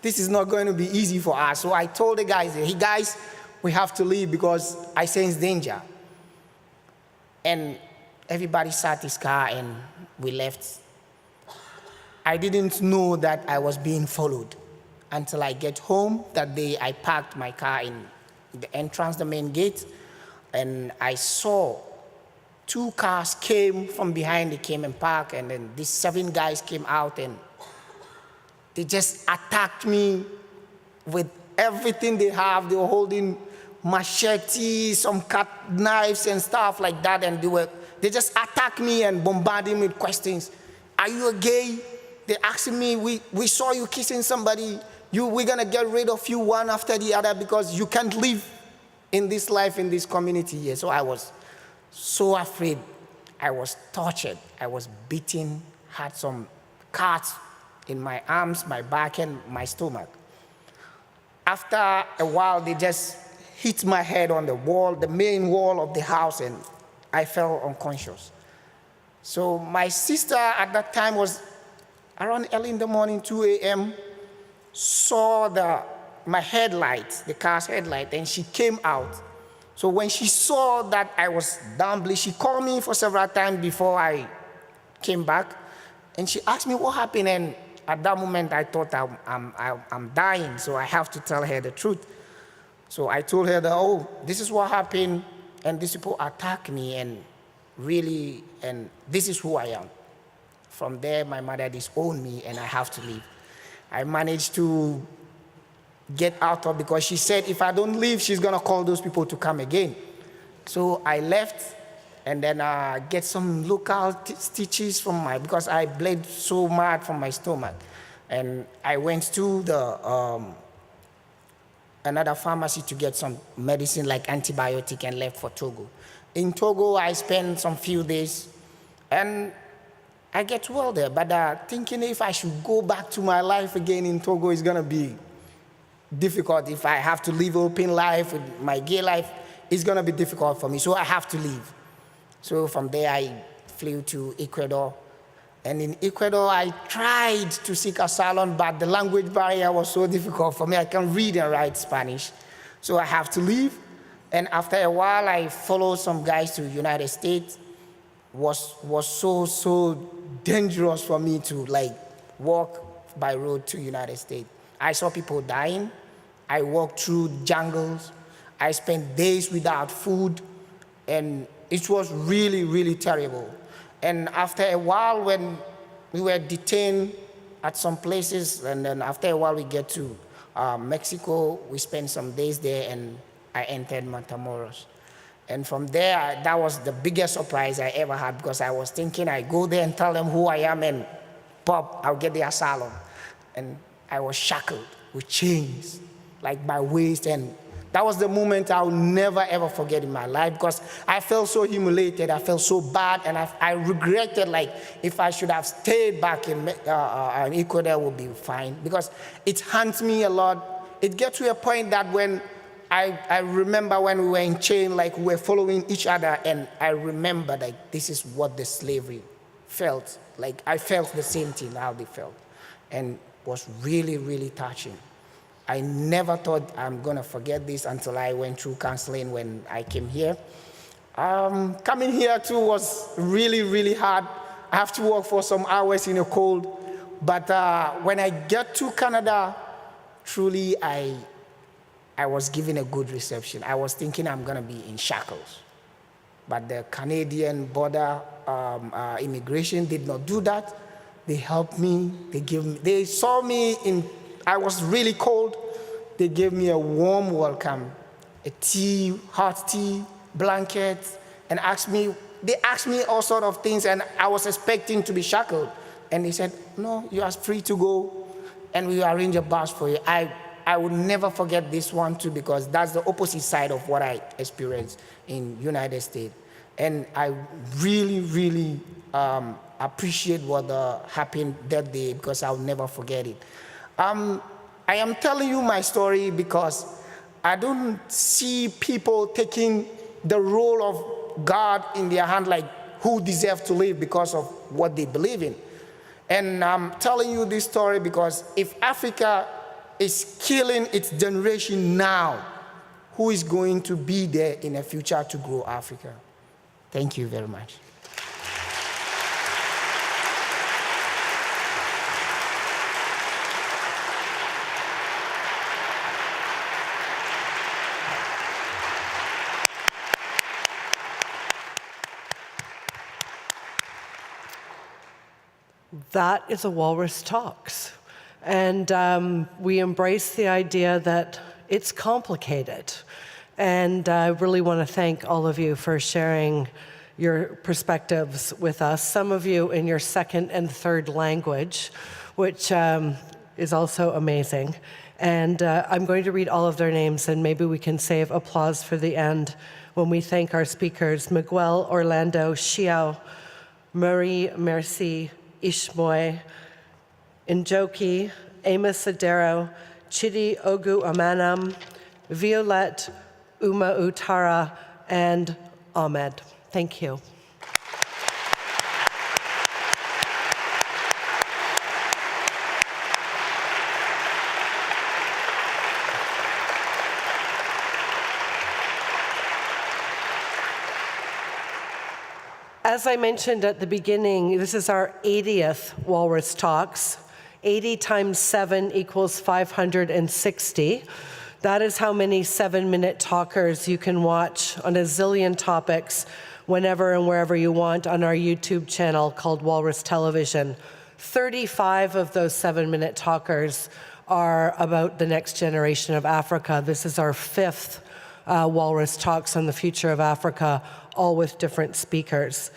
this is not going to be easy for us. So I told the guys, hey guys, we have to leave because I sense danger. And everybody sat his car and we left. I didn't know that I was being followed until I get home. That day I parked my car in the entrance, the main gate, and I saw 2 cars came from behind, they came and parked, and then these 7 guys came out and they just attacked me with everything they have. They were holding machetes, some cut knives and stuff like that, and they just attacked me and bombarded me with questions. Are you a gay? They asked me, we saw you kissing somebody. We're gonna get rid of you one after the other because you can't live in this life, in this community here. So I was so afraid. I was tortured. I was beaten, had some cuts in my arms, my back, and my stomach. After a while, they just hit my head on the wall, the main wall of the house, and I fell unconscious. So my sister at that time was around early in the morning, 2 a.m., saw my headlights, the car's headlight, and she came out. So when she saw that I was down bleeding, she called me for several times before I came back, and she asked me what happened, and at that moment I thought I'm dying, so I have to tell her the truth. So I told her that, oh, this is what happened, and these people attacked me, and this is who I am. From there, my mother disowned me, and I have to leave. I managed to get out of, because she said if I don't leave, she's gonna call those people to come again. So I left, and then get some local stitches because I bled so bad from my stomach. And I went to another pharmacy to get some medicine like antibiotic and left for Togo. In Togo, I spent some few days, and I get well there, but thinking if I should go back to my life again in Togo is gonna be difficult. If I have to live open life with my gay life, it's gonna be difficult for me, so I have to leave. So from there, I flew to Ecuador, and in Ecuador, I tried to seek asylum, but the language barrier was so difficult for me. I can't read and write Spanish, so I have to leave. And after a while, I followed some guys to the United States. Was so dangerous for me to walk by road to United States. I saw people dying. I walked through jungles. I spent days without food, and it was really, really terrible. And after a while, when we were detained at some places, and then after a while we get to Mexico, we spent some days there, and I entered Matamoros. And from there, that was the biggest surprise I ever had, because I was thinking I go there and tell them who I am, and pop, I'll get the asylum. And I was shackled with chains, like my waist, and that was the moment I'll never ever forget in my life, because I felt so humiliated, I felt so bad, and I regretted, if I should have stayed back in Ecuador, would be fine, because it haunts me a lot. It gets to a point that when I remember when we were in chain, we were following each other, and I remember this is what the slavery felt. I felt the same thing, how they felt, and was really, really touching. I never thought I'm gonna forget this until I went through counseling when I came here. Coming here too was really, really hard. I have to work for some hours in the cold, but when I get to Canada, truly I was given a good reception. I was thinking I'm gonna be in shackles, but the Canadian border immigration did not do that. They helped me. They saw me I was really cold. They gave me a warm welcome, hot tea, blankets, and they asked me all sorts of things, and I was expecting to be shackled. And they said, no, you are free to go, and we will arrange a bus for you. I will never forget this one too, because that's the opposite side of what I experienced in United States. And I really, really appreciate what happened that day, because I'll never forget it. I am telling you my story because I don't see people taking the role of God in their hand, who deserve to live because of what they believe in. And I'm telling you this story because if Africa is killing its generation now, who is going to be there in the future to grow Africa? Thank you very much. That is a Walrus Talks. And we embrace the idea that it's complicated. And I really want to thank all of you for sharing your perspectives with us, some of you in your second and third language, which is also amazing. And I'm going to read all of their names, and maybe we can save applause for the end when we thank our speakers: Miguel Orlando Xiao, Marie Merci Ishmoy, Njoki, Amos Adero, Chidi Ogu Amanam, Violet Uma Utara, and Ahmed. Thank you. As I mentioned at the beginning, this is our 80th Walrus Talks. 80 times 7 equals 560. That is how many 7-minute talkers you can watch on a zillion topics whenever and wherever you want on our YouTube channel called Walrus Television. 35 of those 7-minute talkers are about the next generation of Africa. This is our 5th Walrus Talks on the future of Africa, all with different speakers.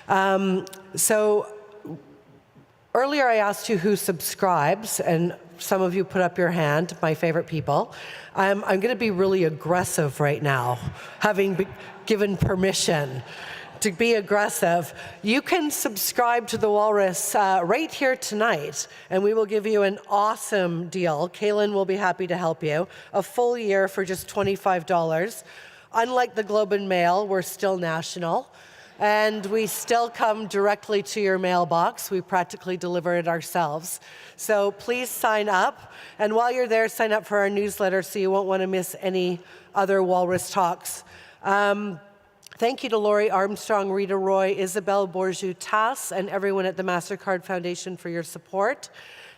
So earlier I asked you who subscribes, and some of you put up your hand, my favorite people. I'm going to be really aggressive right now, having given permission to be aggressive. You can subscribe to the Walrus right here tonight, and we will give you an awesome deal. Kaylin will be happy to help you. A full year for just $25. Unlike the Globe and Mail, we're still national, and we still come directly to your mailbox. We practically deliver it ourselves. So please sign up, and while you're there, sign up for our newsletter so you won't want to miss any other Walrus Talks. Thank you to Laurie Armstrong, Rita Roy, Isabel Bourgeois-Tass, and everyone at the Mastercard Foundation for your support.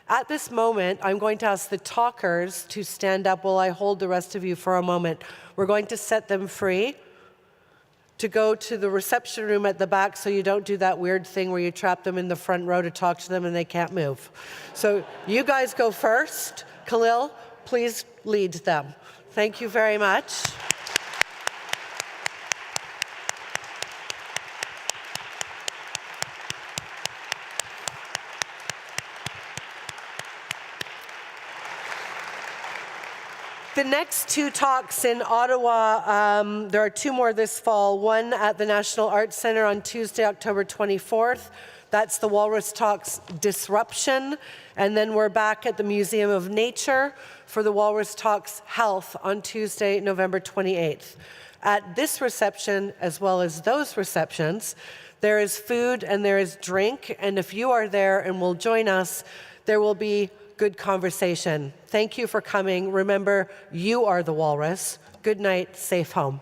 At this moment, I'm going to ask the talkers to stand up while I hold the rest of you for a moment. We're going to set them free to go to the reception room at the back so you don't do that weird thing where you trap them in the front row to talk to them and they can't move. So you guys go first. Khalil, please lead them. Thank you very much. The next 2 talks in Ottawa, there are 2 more this fall, one at the National Arts Centre on Tuesday, October 24th. That's the Walrus Talks Disruption. And then we're back at the Museum of Nature for the Walrus Talks Health on Tuesday, November 28th. At this reception, as well as those receptions, there is food and there is drink. And if you are there and will join us, there will be good conversation. Thank you for coming. Remember, you are the walrus. Good night, safe home.